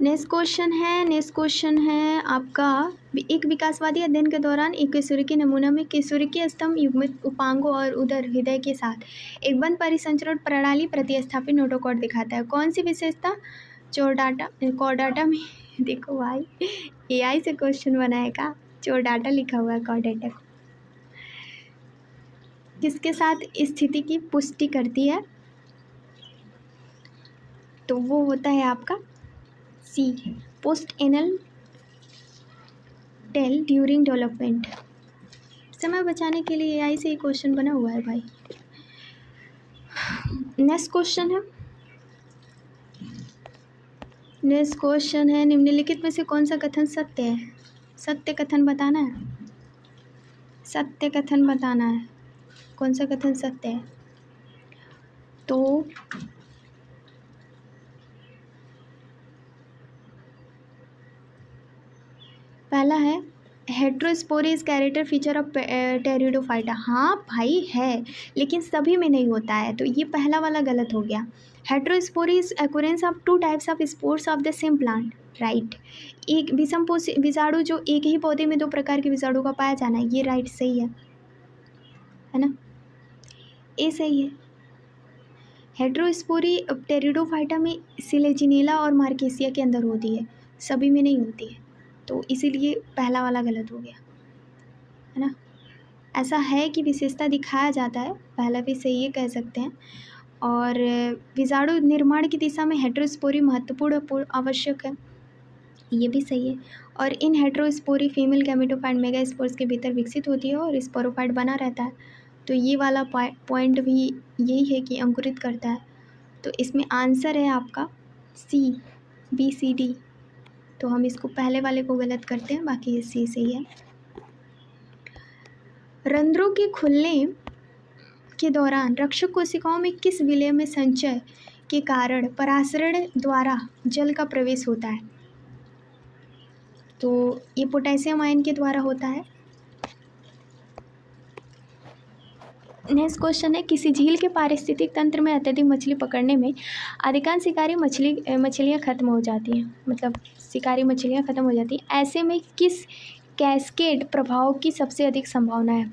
नेक्स्ट क्वेश्चन है आपका, एक विकासवादी अध्ययन के दौरान एक केसुरिकी नमूना में केसुरिकी स्तंभ युग्मित उपांगों और उदर हृदय के साथ एक बंद परिसंचरण प्रणाली प्रतिस्थापित नोटोकॉर्ड दिखाता है। कौन सी विशेषता चोरडाटा में देखो भाई, एआई से क्वेश्चन बनाएगा, चोरडाटा लिखा हुआ है कॉर्डेटा, किसके साथ स्थिति की पुष्टि करती है। तो वो होता है आपका C, post anal tail during development. समय बचाने के लिए एआई से ही क्वेश्चन बना हुआ है भाई। नेक्स्ट क्वेश्चन है, निम्नलिखित में से कौन सा कथन सत्य है। सत्य कथन बताना है, कौन सा कथन सत्य है। तो पहला है हेट्रोस्पोरिस कैरेक्टर फीचर ऑफ टेरिडोफाइटा, हाँ भाई है, लेकिन सभी में नहीं होता है, तो ये पहला वाला गलत हो गया। Heterospory is occurrence of two types of spores of the same plant, right. एक विषम विषाणु जो एक ही पौधे में दो प्रकार के विषाणु का पाया जाना, ये राइट सही है ना, ये सही है। हेट्रोस्पोरी टेरिडोफाइटा में सिलेजिनेला और मार्केसिया के अंदर होती है, सभी में नहीं होती है, तो इसीलिए पहला वाला गलत हो गया, है ना। ऐसा है कि विशेषता दिखाया जाता है, पहला भी सही है कह सकते हैं। और विषाणु निर्माण की दिशा में हेट्रोस्पोरी महत्वपूर्ण आवश्यक है, ये भी सही है। और इन हेट्रोस्पोरी फीमेल गैमेटोफाइट मेगास्पोर्स के भीतर विकसित होती है और स्पोरोफाइट बना रहता है, तो ये वाला पॉइंट भी यही है कि अंकुरित करता है, तो इसमें आंसर है आपका CBCD। तो हम इसको पहले वाले को गलत करते हैं, बाकी ये सी सही है। रंध्रों के खुलने के दौरान रक्षक कोशिकाओं में किस विलय में संचय के कारण परासरण द्वारा जल का प्रवेश होता है, तो ये पोटेशियम आयन के द्वारा होता है। नेक्स्ट क्वेश्चन है, किसी झील के पारिस्थितिक तंत्र में अत्यधिक मछली पकड़ने में अधिकांश शिकारी मछलियाँ खत्म हो जाती हैं, मतलब शिकारी मछलियाँ खत्म हो जाती हैं, ऐसे में किस कैस्केड प्रभाव की सबसे अधिक संभावना है?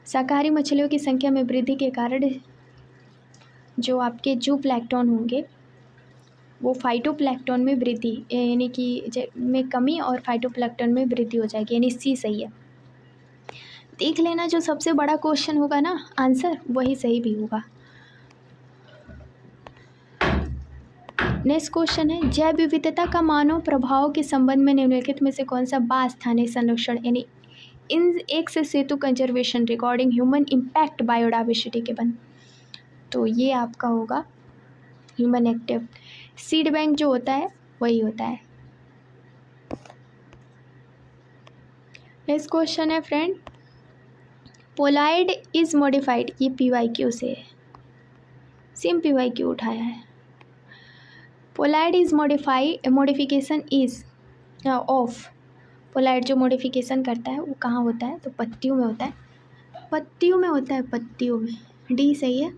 शाकाहारी मछलियों की संख्या में वृद्धि के कारण जो आपके जूप्लैंक्टन होंगे वो फाइटोप्लैंक्टन में वृद्धि यानी कि में कमी और फाइटोप्लैंक्टन में वृद्धि हो जाएगी, यानी सी सही है। देख लेना, जो सबसे बड़ा क्वेश्चन होगा ना आंसर वही सही भी होगा। नेक्स्ट क्वेश्चन है, जैव विविधता का मानव प्रभाव के संबंध में निम्नलिखित में से कौन सा बास्थानीय संरक्षण यानी इन एक से सेतु conservation regarding human impact biodiversity के बंद, तो ये आपका होगा ह्यूमन एक्टिव। सीड बैंक जो होता है वही होता है। नेक्स्ट क्वेश्चन है फ्रेंड, पोलाइड इज मॉडिफाइड, ये PYQ से है, सेम PYQ उठाया है। पोलाइड इज मॉडिफिकेशन इज ऑफ, पोलाइड जो मॉडिफिकेशन करता है वो कहाँ होता है, तो पत्तियों में होता है, पत्तियों में होता है, पत्तियों में, D सही है।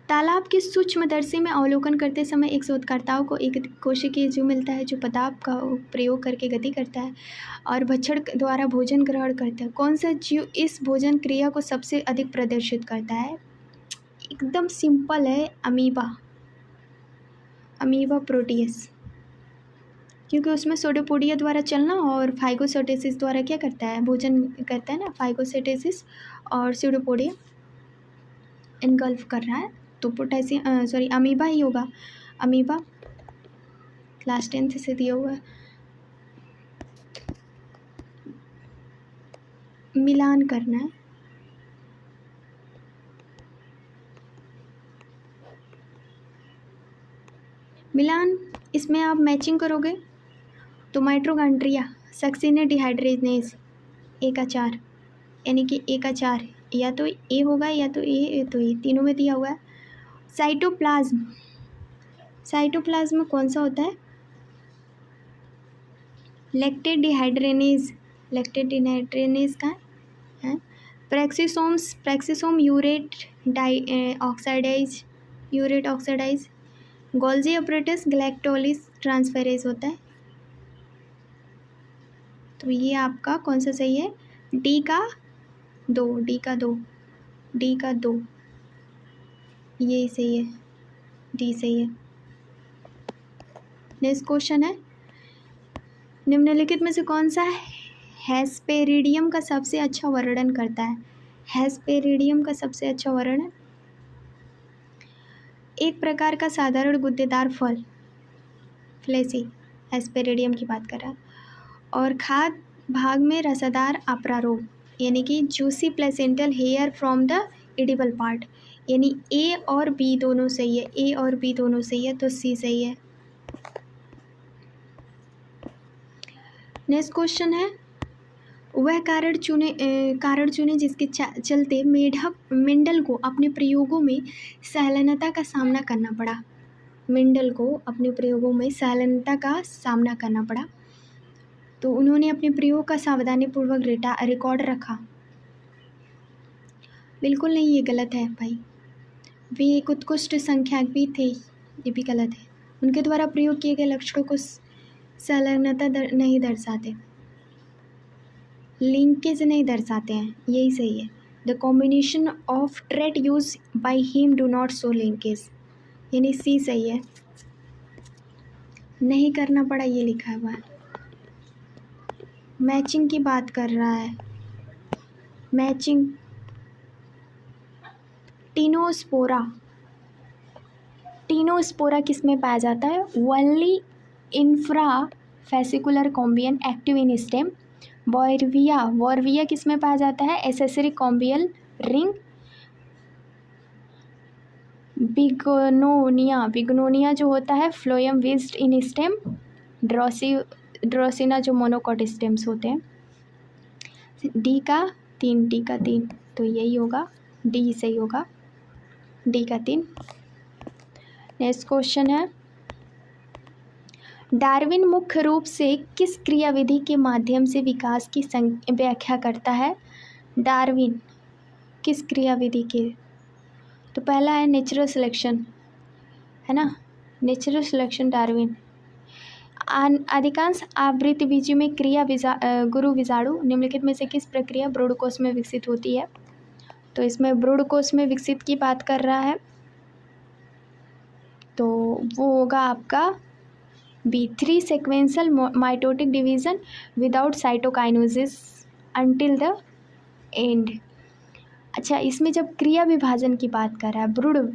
तालाब के सूक्ष्मदर्शी में अवलोकन करते समय एक शोधकर्ताओं को एक कोशिकीय जीव मिलता है जो पदार्थ का प्रयोग करके गति करता है और भक्षण द्वारा भोजन ग्रहण करता है। कौन सा जीव इस भोजन क्रिया को सबसे अधिक प्रदर्शित करता है? एकदम सिंपल है, अमीबा, अमीबा प्रोटियस, क्योंकि उसमें सोडोपोडिया द्वारा चलना और फाइगोसाइटोसिस द्वारा क्या करता है, भोजन करता है ना, फाइगोसाइटोसिस और सोडोपोडिया इनगल्फ कर रहा है, तो पोटेशियम अमीबा ही होगा, अमीबा क्लास 10th से दिया हुआ है। मिलान करना है, मिलान इसमें आप मैचिंग करोगे तो माइटोकॉन्ड्रिया सक्सिनेट डिहाइड्रेनेज A का 4 यानी कि A का 4 या तो A होगा या तो A तो A, तीनों में दिया हुआ है। साइटोप्लाज्म, साइटोप्लाज्म में कौन सा होता है? लैक्टेट डिहाइड्रेनेज, लैक्टेट डिहाइड्रेनेज का है। Peroxisomes, peroxisome urate oxidase, urate oxidase. Golgi apparatus galactosyl transferase होता है, तो ये आपका कौन सा सही है? D का 2, D का 2, D का 2, ये सही है, D सही है। नेक्स्ट क्वेश्चन है, निम्नलिखित में से कौन सा हेस्पेरिडियम का सबसे अच्छा वर्णन करता है? हेस्पेरिडियम का सबसे अच्छा वर्णन, एक प्रकार का साधारण गुद्देदार फल, फ्लेसी, हेस्पेरिडियम की बात कर रहा है, और खाद्य भाग में रसादार अप्रारोग यानी कि juicy placental hair from the edible part, यानी A और B दोनों सही है, A और B दोनों सही है, तो C सही है। नेक्स्ट क्वेश्चन है, वह कारण चुने जिसके चलते मेंढक मेंडल को अपने प्रयोगों में सहलनता का सामना करना पड़ा। मेंडल को अपने प्रयोगों में संलग्नता का सामना करना पड़ा, तो उन्होंने अपने प्रयोग का सावधानीपूर्वक रिकॉर्ड रखा। बिल्कुल नहीं, ये गलत है भाई। वे एक उत्कृष्ट संख्याक भी थे, ये भी गलत है। उनके द्वारा प्रयोग किए गए लक्षणों को संलग्नता नहीं दर्शाते, लिंकेज नहीं दर्शाते हैं, यही सही है। The combination of trait use by him do not show linkage, यानी सी सही है। नहीं करना पड़ा, ये लिखा हुआ है। मैचिंग की बात कर रहा है, मैचिंग। टीनोस्पोरा किस में पाया जाता है? Only infra fascicular cambium active in stem. वॉरविया किस में पाया जाता है? Accessory कॉम्बियल ring. बिग्नोनिया जो होता है फ्लोएम विज्ड इन स्टेम। ड्रोसिना जो मोनोकॉट स्टेम्स होते हैं। डी का तीन, तो यही होगा, डी सही होगा, डी का 3। नेक्स्ट क्वेश्चन है, डार्विन मुख्य रूप से किस क्रियाविधि के माध्यम से विकास की व्याख्या करता है? डार्विन किस क्रियाविधि के? तो पहला है नेचुरल सिलेक्शन, है ना, नेचुरल सिलेक्शन डार्विन। अधिकांश आवृत्तिबीजी में क्रिया गुरु विजाणु निम्नलिखित में से किस प्रक्रिया ब्रूडकोष में विकसित होती है? तो इसमें ब्रूडकोष में विकसित की बात कर रहा है, तो वो होगा आपका B3 sequential mitotic division without cytokinesis until the end. अच्छा, इसमें जब क्रिया विभाजन की बात कर रहा है ब्रूड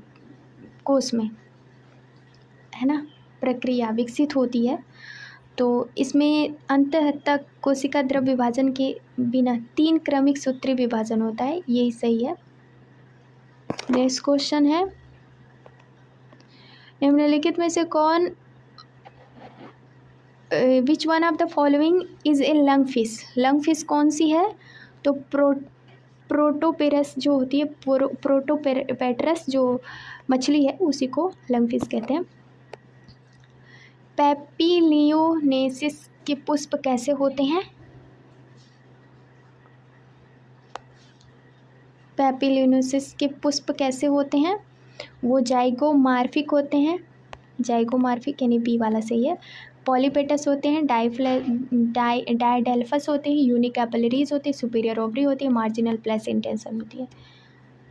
कोष में, है ना, प्रक्रिया विकसित होती है, तो इसमें अंत तक कोशिका द्रव विभाजन के बिना 3 क्रमिक सूत्रीय विभाजन होता है, यही सही है। नेक्स्ट क्वेश्चन है, निम्नलिखित में से कौन which one of the following is a lung fish? Lung fish कौन सी है? तो प्रोटोपेरस जो होती है, प्रोटोपेट्रस जो मछली है उसी को लंग फिश कहते हैं। पैपिलियोनेसिस के पुष्प कैसे होते हैं? पैपिलियोनेसिस के पुष्प कैसे होते हैं? वो जाइगोमार्फिक होते हैं, जाइगोमार्फिक यानी बी वाला सही है। पॉलीपेटस होते हैं, डायडेल्फस होते हैं, यूनिकैपिलरीज होते हैं, सुपीरियर ओवरी होती है, मार्जिनल प्लेसेंटेशन होती है।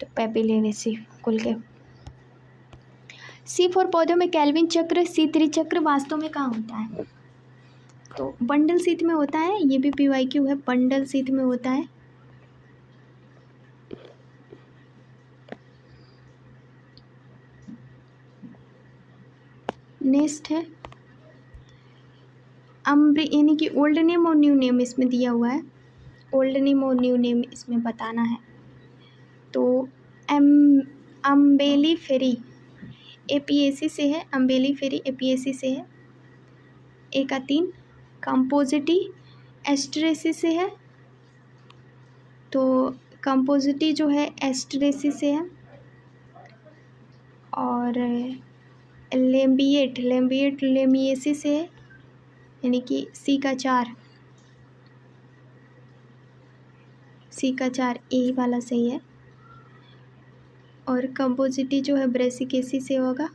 तो पैपिलियोनेसी कुल के। C4 पौधों में कैल्विन चक्र, C3 चक्र वास्तव में कहाँ होता है? तो बंडल शीत में होता है, ये भी PYQ है, बंडल शीत में होता है। नेक्स्ट है यानी कि ओल्ड नेम और न्यू नेम इसमें दिया हुआ है, ओल्ड नेम और न्यू नेम इसमें बताना है। तो अम्बेली फेरी APAC से है, अम्बेली फेरी APAC से है, ए का 3। कंपोजिटी एस्टरेसी से है, तो कंपोजिटी जो है एस्टरेसी से है। और लेम्बिएट लेमिएसी से है, यानी कि C का 4 ए वाला सही है। और कंपोजिटी जो है ब्रेसिकेसी से होगा,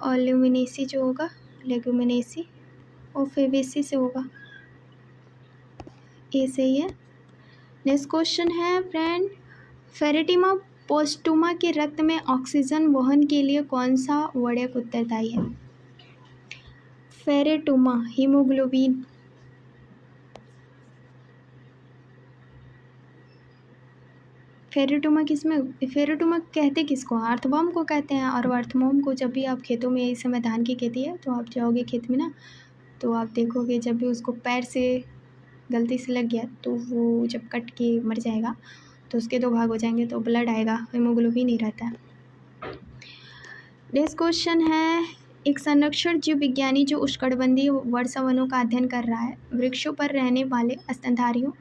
और ल्यूमिनेसी जो होगा लेगुमिनेसी और फेवेसी से होगा, ए सही है। नेक्स्ट क्वेश्चन है फ्रेंड, फेरेटिमा पोस्टुमा के रक्त में ऑक्सीजन वहन के लिए कौन सा वड़यक उत्तरदायी है? फेरेटुमा हीमोग्लोबिन, फेरेटुमा कहते किसको? अर्थवर्म को कहते हैं। और अर्थवर्म को जब भी आप खेतों में, इस समय धान की खेती है तो आप जाओगे खेत में ना, तो आप देखोगे जब भी उसको पैर से गलती से लग गया तो वो जब कट के मर जाएगा तो उसके 2 भाग हो जाएंगे, तो ब्लड आएगा, हीमोग्लोबिन नहीं रहता है। नेक्स्ट क्वेश्चन है, एक संरक्षण जीव विज्ञानी जो उष्णकटिबंधीय वर्षावनों का अध्ययन कर रहा है, वृक्षों पर रहने वाले स्तनधारियों,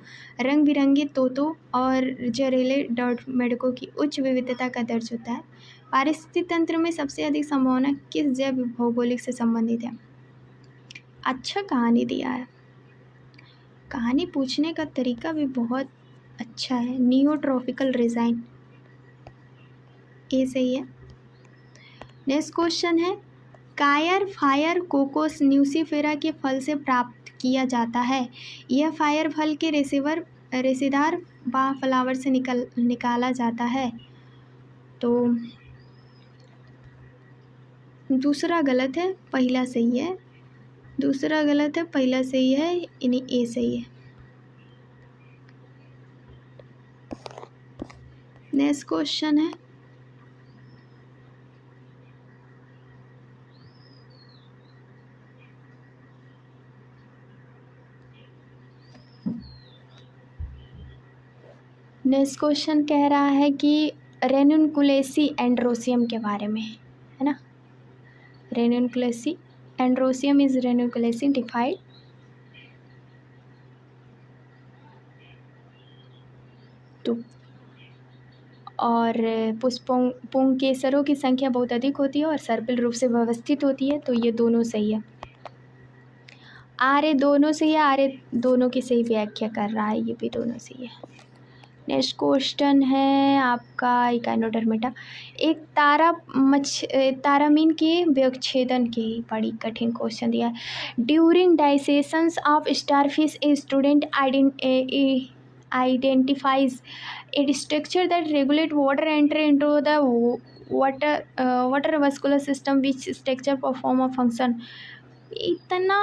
रंग बिरंगे तोतों और जहरीले मेढकों की उच्च विविधता का दर्ज होता है, पारिस्थितिकी तंत्र में सबसे अधिक संभावना किस जैव भौगोलिक से संबंधित है? अच्छा कहानी दिया है, कहानी पूछने का तरीका भी बहुत अच्छा है। नियोट्रॉपिकल रिजाइन, ये सही है। नेक्स्ट क्वेश्चन है, कायर फायर कोकोस न्यूसीफेरा के फल से प्राप्त किया जाता है। यह फायर फल के रेशेदार फ्लावर से निकाला जाता है। तो दूसरा गलत है, पहला सही है। दूसरा गलत है, पहला सही है, यानी ए सही है। नेक्स्ट क्वेश्चन है, नेक्स्ट क्वेश्चन कह रहा है कि रेनुनकुलेसी एंड्रोसियम के बारे में, है ना। रेनुनकुलेसी एंड्रोसियम इज रेनुनकुलेसी डिफाइड। तो और पुंकेसरों की संख्या बहुत अधिक होती है और सर्पिल रूप से व्यवस्थित होती है। तो ये दोनों सही है। आर्य दोनों सही है, आर्य दोनों की सही व्याख्या कर रहा है, ये भी दोनों सही है। नेक्स्ट क्वेश्चन है आपका इकाइनोडर्मेटा। एक तारामीन के व्यवच्छेदन की बड़ी कठिन क्वेश्चन दिया है। During dissections of starfish a student identifies a structure that regulate water entry into the water vascular system, which structure perform a function। इतना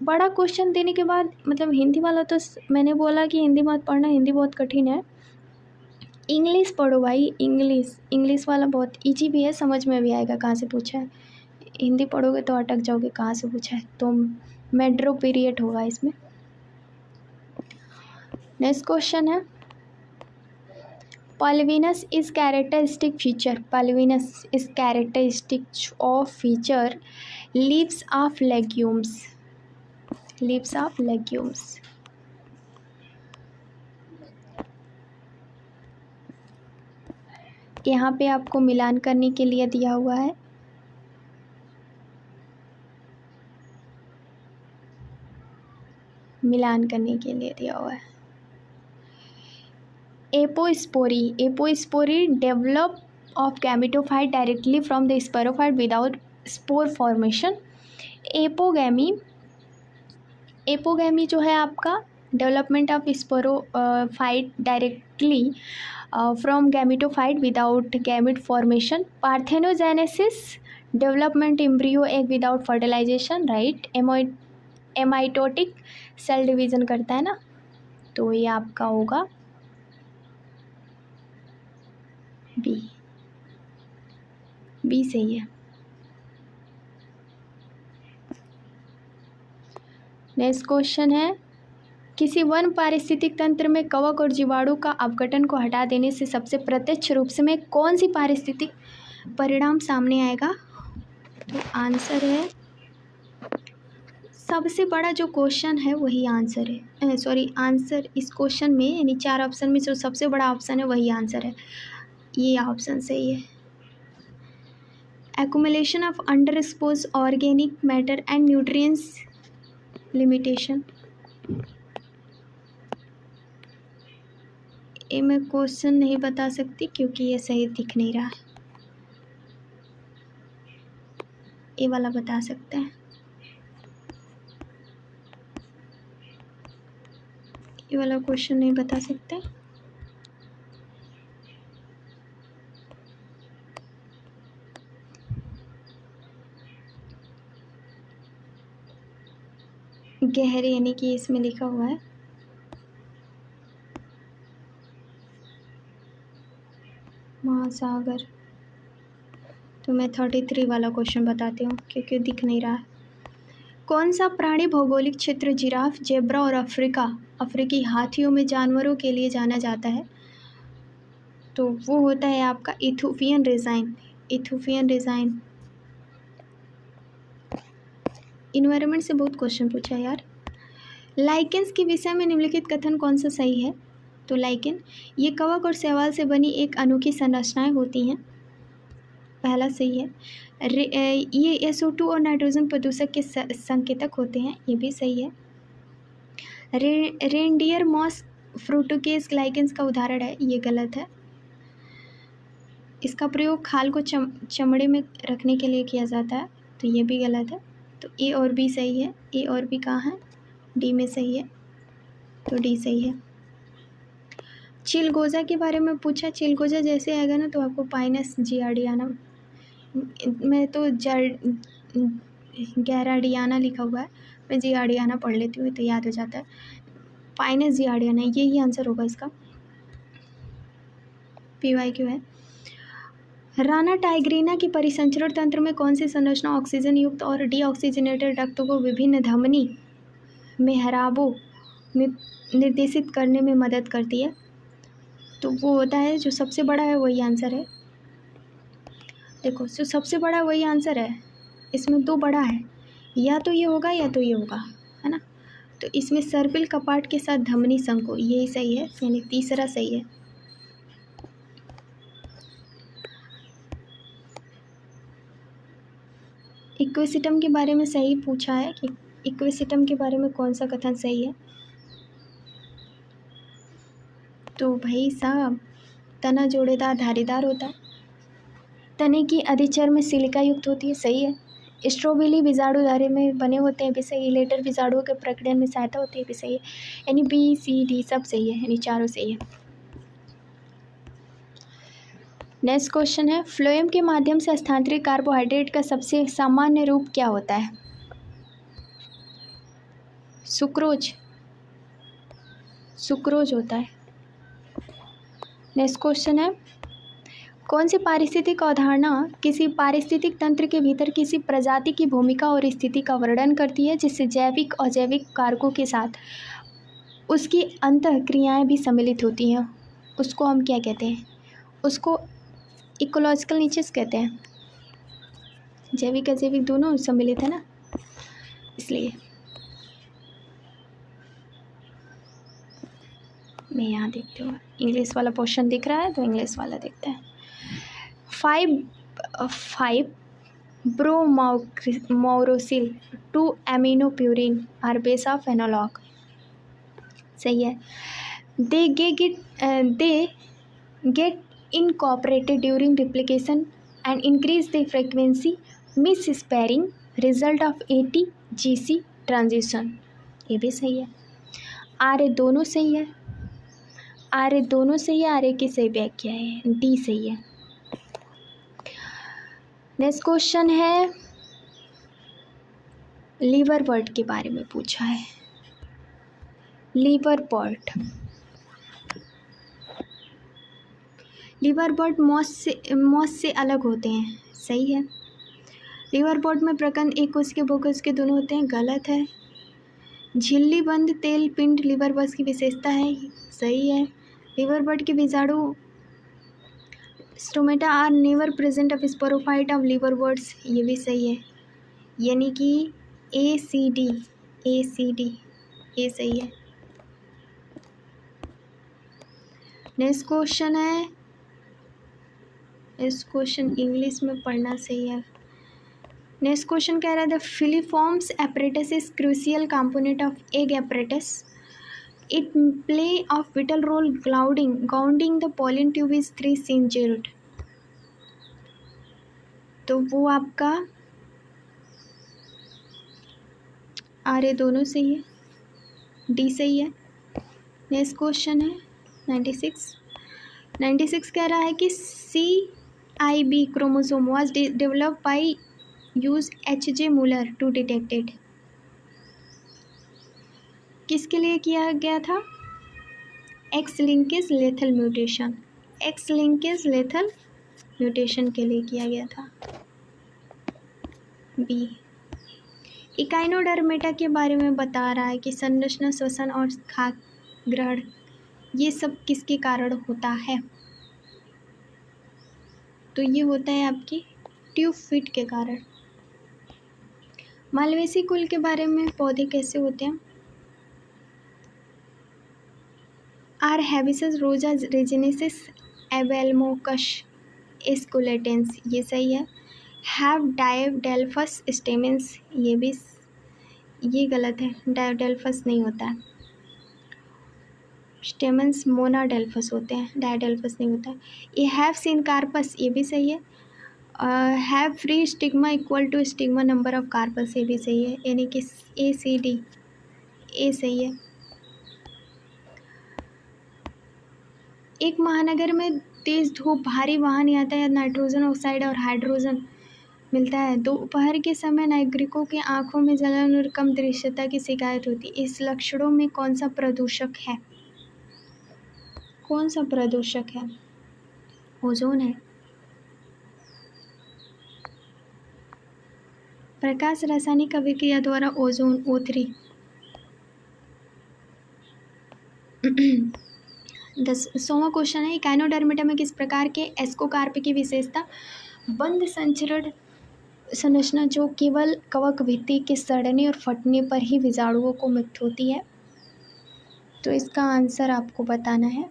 बड़ा क्वेश्चन देने के बाद मतलब हिंदी वाला तो मैंने बोला कि हिंदी मत पढ़ना, हिंदी बहुत कठिन है। इंग्लिश पढ़ो भाई, इंग्लिश वाला बहुत इजी भी है, समझ में भी आएगा कहाँ से पूछा है। हिंदी पढ़ोगे तो अटक जाओगे कहाँ से पूछा है। तो मेड्रो पीरियड होगा इसमें। नेक्स्ट क्वेश्चन है, pulvinus is characteristic feature. Pulvinus is characteristic of feature leaves of legumes. Leaves of legumes. यहाँ पे आपको मिलान करने के लिए दिया हुआ है। मिलान करने के लिए दिया हुआ है। Apospory develop of gametophyte directly from the sporophyte without spore formation. Apogamy जो है आपका development of sporophyte directly from gametophyte without gamete formation. Parthenogenesis development embryo egg without fertilization, right. Amitotic cell division करता है ना, तो ये आपका होगा बी सही है। नेक्स्ट क्वेश्चन है, किसी वन पारिस्थितिक तंत्र में कवक और जीवाणु का अपघटन को हटा देने से सबसे प्रत्यक्ष रूप से में कौन सी पारिस्थितिक परिणाम सामने आएगा? तो आंसर है, सबसे बड़ा जो क्वेश्चन है वही आंसर है। आंसर इस क्वेश्चन में यानी 4 ऑप्शन में जो सबसे बड़ा ऑप्शन है वही आंसर है। ये ऑप्शन सही है। Accumulation of under expose organic matter and nutrients limitation. ये मैं क्वेश्चन नहीं बता सकती क्योंकि ये सही दिख नहीं रहा है। ये वाला बता सकते हैं, ये वाला क्वेश्चन नहीं बता सकते। गहरे यानी कि इसमें लिखा हुआ है महासागर। तो मैं 33 वाला क्वेश्चन बताती हूँ क्योंकि दिख नहीं रहा है। कौन सा प्राणी भौगोलिक क्षेत्र जिराफ, जेब्रा और अफ्रीकी हाथियों में जानवरों के लिए जाना जाता है? तो वो होता है आपका Ethiopian resign. Ethiopian resign. Environment से बहुत क्वेश्चन पूछा यार। लाइकेंस के विषय में निम्नलिखित कथन कौन सा सही है? तो लाइकेन ये कवक और शैवाल से बनी एक अनोखी संरचनाएं होती हैं। पहला सही है। ये SO2 और नाइट्रोजन प्रदूषक के संकेतक होते हैं, ये भी सही है। रेनडियर मॉस फ्रूटोकेस ग्लाइकेंस का उदाहरण है, ये गलत है। इसका प्रयोग खाल को चमड़े में रखने के लिए किया जाता है, तो ये भी गलत है। तो ए और बी सही है। ए और बी कहाँ है? डी में सही है, तो डी सही है। चिलगोजा के बारे में पूछा। चिलगोजा जैसे आएगा ना तो आपको पाइनस जियार्डियाना, मैं तो गैराडियाना लिखा हुआ है, मैं जियार्डियाना पढ़ लेती हूँ तो याद हो जाता है। पाइनस जियार्डियाना, यही आंसर होगा इसका। PYQ है। राना टाइग्रीना की परिसंचरण तंत्र में कौन सी संरचना ऑक्सीजन युक्त और डीऑक्सीजनेटेड रक्तों को विभिन्न धमनी मेहराबों में निर्देशित करने में मदद करती है? तो वो होता है जो सबसे बड़ा है, वही आंसर है। देखो, जो सबसे बड़ा वही आंसर है। इसमें दो बड़ा है, या तो ये होगा या तो ये होगा, है ना। तो इसमें सर्पिल कपाट के साथ धमनी संको, यही सही है, यानी तीसरा सही है। इक्विसिटम के बारे में सही पूछा है कि इक्विसिटम के बारे में कौन सा कथन सही है। तो भाई साहब, तना जोड़ेदार धारीदार होता है, तने की अधिचर में सिलिका युक्त होती है, सही है। स्ट्रोबेली बीजाणु धारे में बने होते हैं, भी सही है। लेटर बीजाणुओं के प्रकटन में सहायता होती है, भी सही है। यानी BCD सब सही है, यानी चारों सही है। नेक्स्ट क्वेश्चन है, फ्लोएम के माध्यम से हस्तांतरित कार्बोहाइड्रेट का सबसे सामान्य रूप क्या होता है? सुक्रोज, सुक्रोज होता है। नेक्स्ट क्वेश्चन है, कौन सी पारिस्थितिक अवधारणा किसी पारिस्थितिक तंत्र के भीतर किसी प्रजाति की भूमिका और स्थिति का वर्णन करती है, जिससे जैविक और अजैविक कारकों के साथ उसकी अंतःक्रियाएं भी सम्मिलित होती हैं? उसको हम क्या कहते हैं? उसको इकोलॉजिकल नीचेस कहते हैं। जैविक अजैविक दोनों सम्मिलित है ना, इसलिए। मैं यहाँ देखती हूँ, इंग्लिश वाला पोर्शन दिख रहा है तो इंग्लिश वाला देखते हैं। 5 ब्रोमोरोसिल 2 एमिनोप्यूरिन आर बेस ऑफ एनालॉग, सही है। They get incorporated during replication and increase the frequency misspairing result of ATGC transition, ये भी सही है। RA दोनों सही है, RA दोनों सही है, RA की सही व्याख्या है, D सही है। नेक्स्ट क्वेश्चन है, लीवर बर्ड के बारे में पूछा है। Liver bird, liver bird moss से अलग होते हैं, सही है। लीवर बर्ड में प्रकंद एक कोश के बहुकोश के दोनों होते हैं, गलत है। झिल्ली बंद तेल पिंड लीवर बर्ड की विशेषता है, सही है। लीवर बर्ड के बीजाणु stomata are never present of sporophyte of liver birds, ये भी सही है। यानी कि ACD ये सही है। नेक्स्ट क्वेश्चन है, इस क्वेश्चन इंग्लिश में पढ़ना सही है। नेक्स्ट क्वेश्चन कह रहा है, the filiforms apparatus is crucial component of egg apparatus. It play of vital role grounding the pollen tube is 3 singed. तो वो आपका RA दोनों सही है, D सही है। नेक्स्ट क्वेश्चन है 96 कह रहा है कि CIB chromosome was developed by use H.J. Muller to detected, किसके लिए किया गया था? X linkage lethal mutation, x linkage lethal mutation के लिए किया गया था। बी, इकाइनोडर्मेटा के बारे में बता रहा है कि संरचना, श्वसन और खाद्य ग्रहण ये सब किसके कारण होता है? तो ये होता है आपकी ट्यूब फिट के कारण। मालवेसी कुल के बारे में पौधे कैसे होते हैं? आर हैबिसस रोजा रेजिनेसिस एवेलमोकस एस्कुलेटेंस, ये सही है। हैव डायडेल्फस स्टेमेंस, ये गलत है, डायडेल्फस नहीं होता है, स्टेमन्स मोनाडेल्फस होते हैं, डायडेल्फस नहीं होता है। ये हैव सीन कार्पस, ये भी सही है। Have free stigma equal to stigma number of carpels, ये भी सही है, यानी कि ACD, ए सही है। एक महानगर में तेज धूप, भारी वाहन यातायात, नाइट्रोजन ऑक्साइड और हाइड्रोजन मिलता है। दोपहर के समय नागरिकों की आंखों में जलन और कम दृश्यता की शिकायत होती है। इस लक्षणों में कौन सा प्रदूषक है? कौन सा प्रदूषक है? ओजोन है। प्रकाश रासायनिक अभिक्रिया द्वारा ओजोन O3। 10वां क्वेश्चन है, इकाइनोडर्मिटा में किस प्रकार के एस्कोकार्प की विशेषता बंद संचरण संरचना जो केवल कवक भित्ति के सड़ने और फटने पर ही बीजाणुओं को मुक्त होती है? तो इसका आंसर आपको बताना है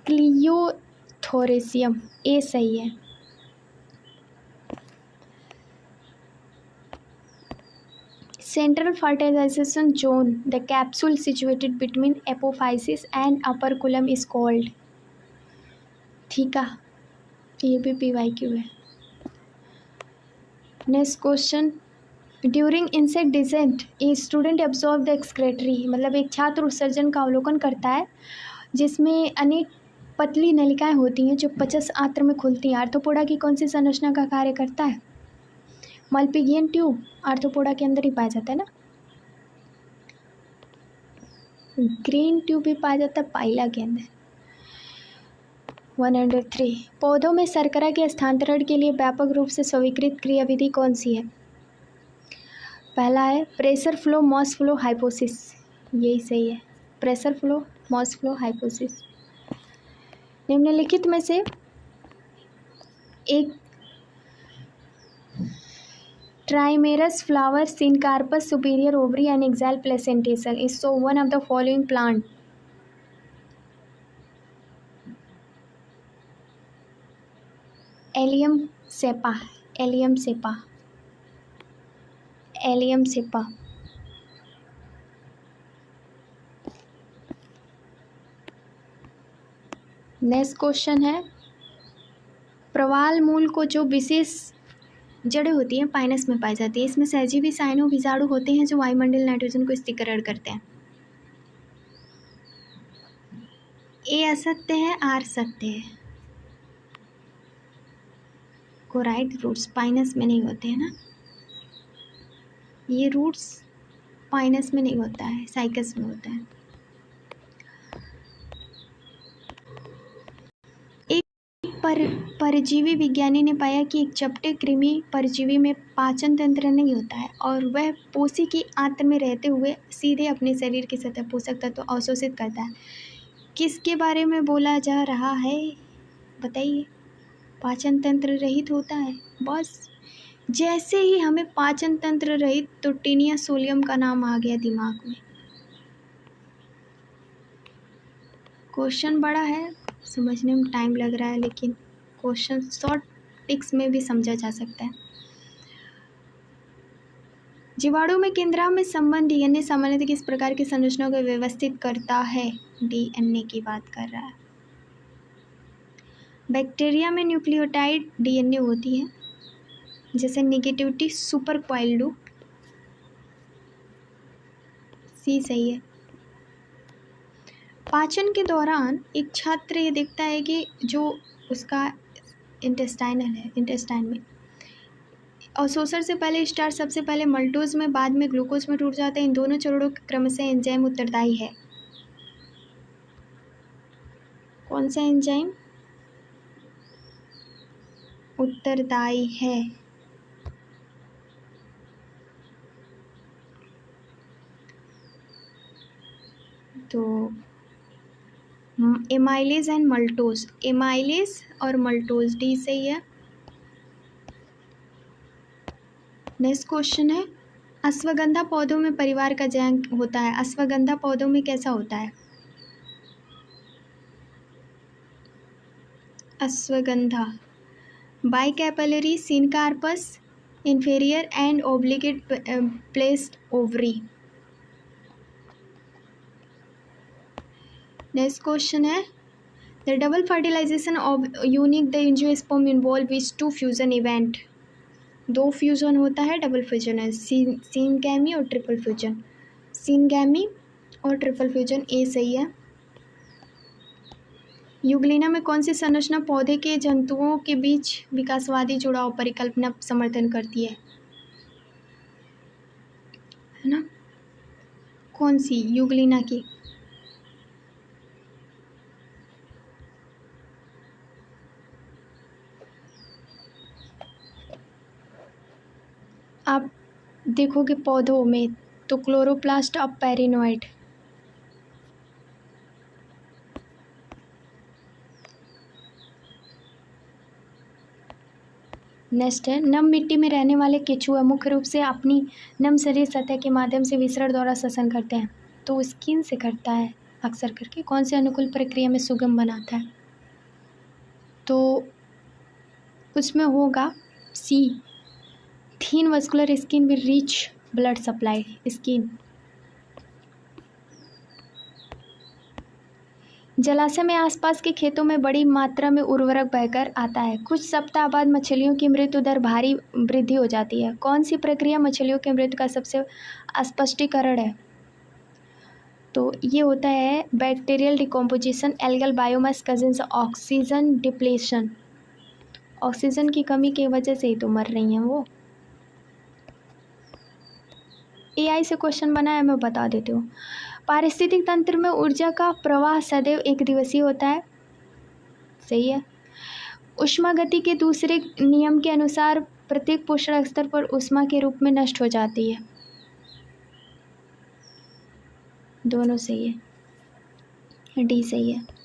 क्लियोथोरेसियम, ए सही है। Central fertilization zone, the capsule situated between apophysis and operculum is called? ठीक है, ये भी PYQ है। Next question, during insect descent a student absorb the excretory, मतलब एक छात्र उत्सर्जन का अवलोकन करता है जिसमें अनेक पतली नलिकाएं होती हैं जो 50 आंत्र में खुलती हैं। आर्थ्रोपोडा की कौन सी संरचना का कार्य करता है? मल्पीगियन ट्यूब आर्थ्रोपोडा के अंदर ही पाया जाता है ना। ग्रीन ट्यूब भी पाया जाता है पाइला के अंदर। 103, पौधों में शर्करा के स्थानांतरण के लिए व्यापक रूप से स्वीकृत क्रियाविधि कौन सी है? पहला है pressure flow, mass flow, hypothesis, यही सही है, pressure flow, mass flow, hypothesis. निम्नलिखित में से एक trimerous flower syncarpous superior ovary and axile placentation is so one of the following plant? Allium cepa, allium cepa, allium cepa. Next question है, प्रवाल मूल को जो विशेष जड़ें होती हैं पाइनस में पाई जाती है, इसमें सहजीवी साइनो बीजाणु होते हैं जो वायुमंडल नाइट्रोजन को स्थिरीकरण करते हैं। ए असत्य है, आर सत्य है। कोराइड रूट्स पाइनस में नहीं होते हैं ना, ये रूट्स पाइनस में नहीं होता है, साइकस में होता है। परजीवी विज्ञानी ने पाया कि एक चपटे कृमि परजीवी में पाचन तंत्र नहीं होता है और वह पोषी की आंत्र में रहते हुए सीधे अपने शरीर की सतह पोषक तत्व अवशोषित करता है। किसके बारे में बोला जा रहा है बताइए? पाचन तंत्र रहित होता है। बस जैसे ही हमें पाचन तंत्र रहित तो टीनिया सोलियम का नाम आ गया दिमाग में। क्वेश्चन बड़ा है, समझने में टाइम लग रहा है, लेकिन क्वेश्चन शॉर्ट टिक्स में भी समझा जा सकता है। जीवाणु में केंद्रा में संबंध DNA सामान्यतः किस प्रकार की संरचना को व्यवस्थित करता है? DNA की बात कर रहा है। बैक्टीरिया में न्यूक्लियोटाइड DNA होती है, जैसे नेगेटिविटी सुपर क्वाइल लूप, सी सही है। पाचन के दौरान एक छात्र ये देखता है कि जो उसका इंटेस्टाइनल है, इंटेस्टाइन में अवशोषण से पहले स्टार्च सबसे पहले मल्टोज में बाद में ग्लूकोज में टूट जाता है। इन दोनों चरणों के क्रमशः एंजाइम उत्तरदायी है। कौन सा एंजाइम उत्तरदायी है? तो एमाइलेज एंड मल्टोज, एमाइलेज और मल्टोज, डी सही है। नेक्स्ट क्वेश्चन है, अश्वगंधा पौधों में परिवार का जैंक होता है, अश्वगंधा पौधों में कैसा होता है? Ashwagandha. Bicarpellary syncarpous inferior and obligate placed ovary. Next question है the double fertilization of unique the angiosperm involve which two fusion event. दो फ्यूजन होता है, डबल फ्यूजन है, सिनगैमी और ट्रिपल फ्यूजन। सिनगैमी और ट्रिपल फ्यूजन ए सही है। युग्लिना में कौन सी संरचना पौधे के जंतुओं के बीच विकासवादी जुड़ाव परिकल्पना समर्थन करती है ना? कौन सी? युग्लिना की। आप देखोगे पौधों में तो क्लोरोप्लास्ट ऑफ पेरिनोइड। नेक्स्ट है नम मिट्टी में रहने वाले केचुआ मुख्य रूप से अपनी नम शरीर सतह के माध्यम से विसरण द्वारा श्वसन करते हैं, तो स्किन से करता है अक्सर करके। कौन से अनुकूल प्रक्रिया में सुगम बनाता है? तो उसमें होगा C, thin muscular skin will reach blood supply skin. जलाशय में आसपास के खेतों में बड़ी मात्रा में उर्वरक बहकर आता है, कुछ सप्ताह बाद मछलियों की मृत्यु दर भारी वृद्धि हो जाती है। कौन सी प्रक्रिया मछलियों की मृत्यु का सबसे स्पष्टीकरण है? तो ये होता है bacterial decomposition, algal biomass, cousins, oxygen depletion. Oxygen की कमी की वजह से ही तो मर रही हैं वो। एआई से क्वेश्चन बना है, मैं बता देती हूँ। पारिस्थितिक तंत्र में ऊर्जा का प्रवाह सदैव एक दिवसीय होता है, सही है। ऊष्मागति के दूसरे नियम के अनुसार प्रत्येक पोषण स्तर पर ऊष्मा के रूप में नष्ट हो जाती है, दोनों सही है, डी सही है।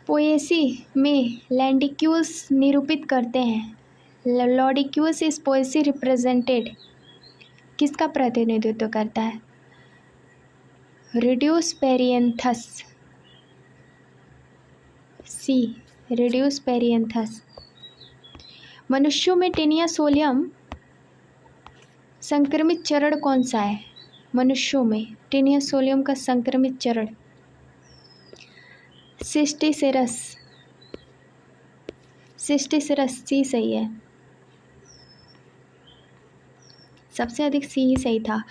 पोएसी में लैंडिक्यूल्स निरूपित करते हैं। लॉडिक्यूल्स इस पोएसी रिप्रेजेंटेड किसका प्रतिनिधित्व करता है? रिड्यूस पेरियंथस, सी रिड्यूस पेरियंथस। मनुष्यों में टेनिया सोलियम संक्रमित चरण कौन सा है? मनुष्यों में टेनिया सोलियम का संक्रमित चरण सिस्टिसेरस, सिस्टिसेरस सी सही है, सबसे अधिक सी ही सही था।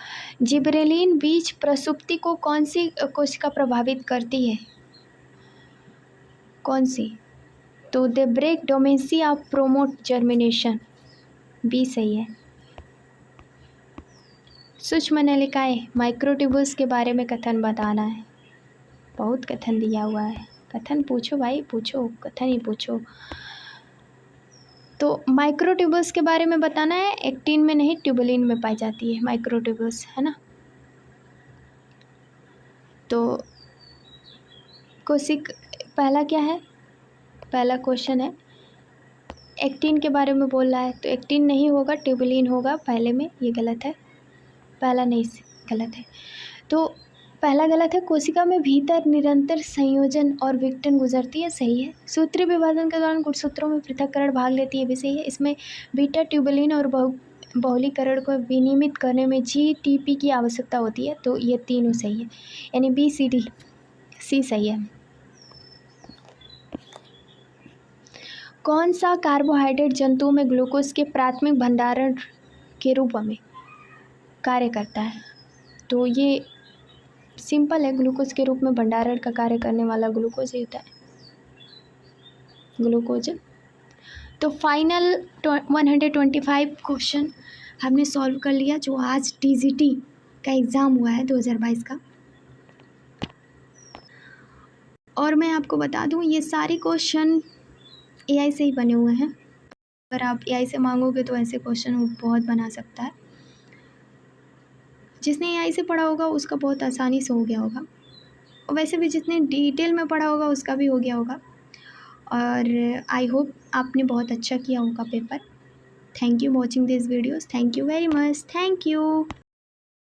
जिब्रेलिन बीज प्रसुप्ति को कौन सी कोशिका प्रभावित करती है? कौन सी? तो they break dormancy of promote germination, B सही है। सूक्ष्म नलिकाएं माइक्रोट्यूब्यूल्स के बारे में कथन बताना है। बहुत कथन दिया हुआ है, कथन पूछो भाई, पूछो, कथन ही पूछो। तो माइक्रोट्यूब्यूल्स के बारे में बताना है, एक्टिन में नहीं ट्यूबुलिन में पाई जाती है माइक्रोट्यूब्यूल्स, है ना। तो कोशिक पहला क्या है? पहला क्वेश्चन है एक्टिन के बारे में बोल रहा है, तो एक्टिन नहीं होगा, ट्यूबुलिन होगा पहले में, ये गलत है, पहला नहीं गलत है। तो पहला गलत है। कोशिका में भीतर निरंतर संयोजन और विघटन गुजरती है, सही है। सूत्रीय विभाजन के दौरान गुणसूत्रों में पृथक्करण भाग लेती है, भी सही है। इसमें बीटा ट्यूबुलिन और बहुलीकरण को विनियमित करने में जीटीपी की आवश्यकता होती है, तो ये तीनों सही है, यानी बी सी डी सी सही है। कौन सा कार्बोहाइड्रेट जंतुओं में ग्लूकोज के प्राथमिक भंडारण के रूप में कार्य करता है? तो ये सिंपल है, ग्लूकोज के रूप में भंडारण का कार्य करने वाला ग्लूकोज ही होता है, ग्लूकोज। तो फाइनल 125 क्वेश्चन हमने सॉल्व कर लिया, जो आज टीजीटी का एग्ज़ाम हुआ है 2022 का। और मैं आपको बता दूं, ये सारे क्वेश्चन एआई से ही बने हुए हैं। अगर आप एआई से मांगोगे तो ऐसे क्वेश्चन वो बहुत बना सकता है। जिसने एआई से पढ़ा होगा उसका बहुत आसानी से हो गया होगा, और वैसे भी जितने डिटेल में पढ़ा होगा उसका भी हो गया होगा। और आई होप आपने बहुत अच्छा किया होगा paper. Thank you watching this videos, thank you very much, thank you.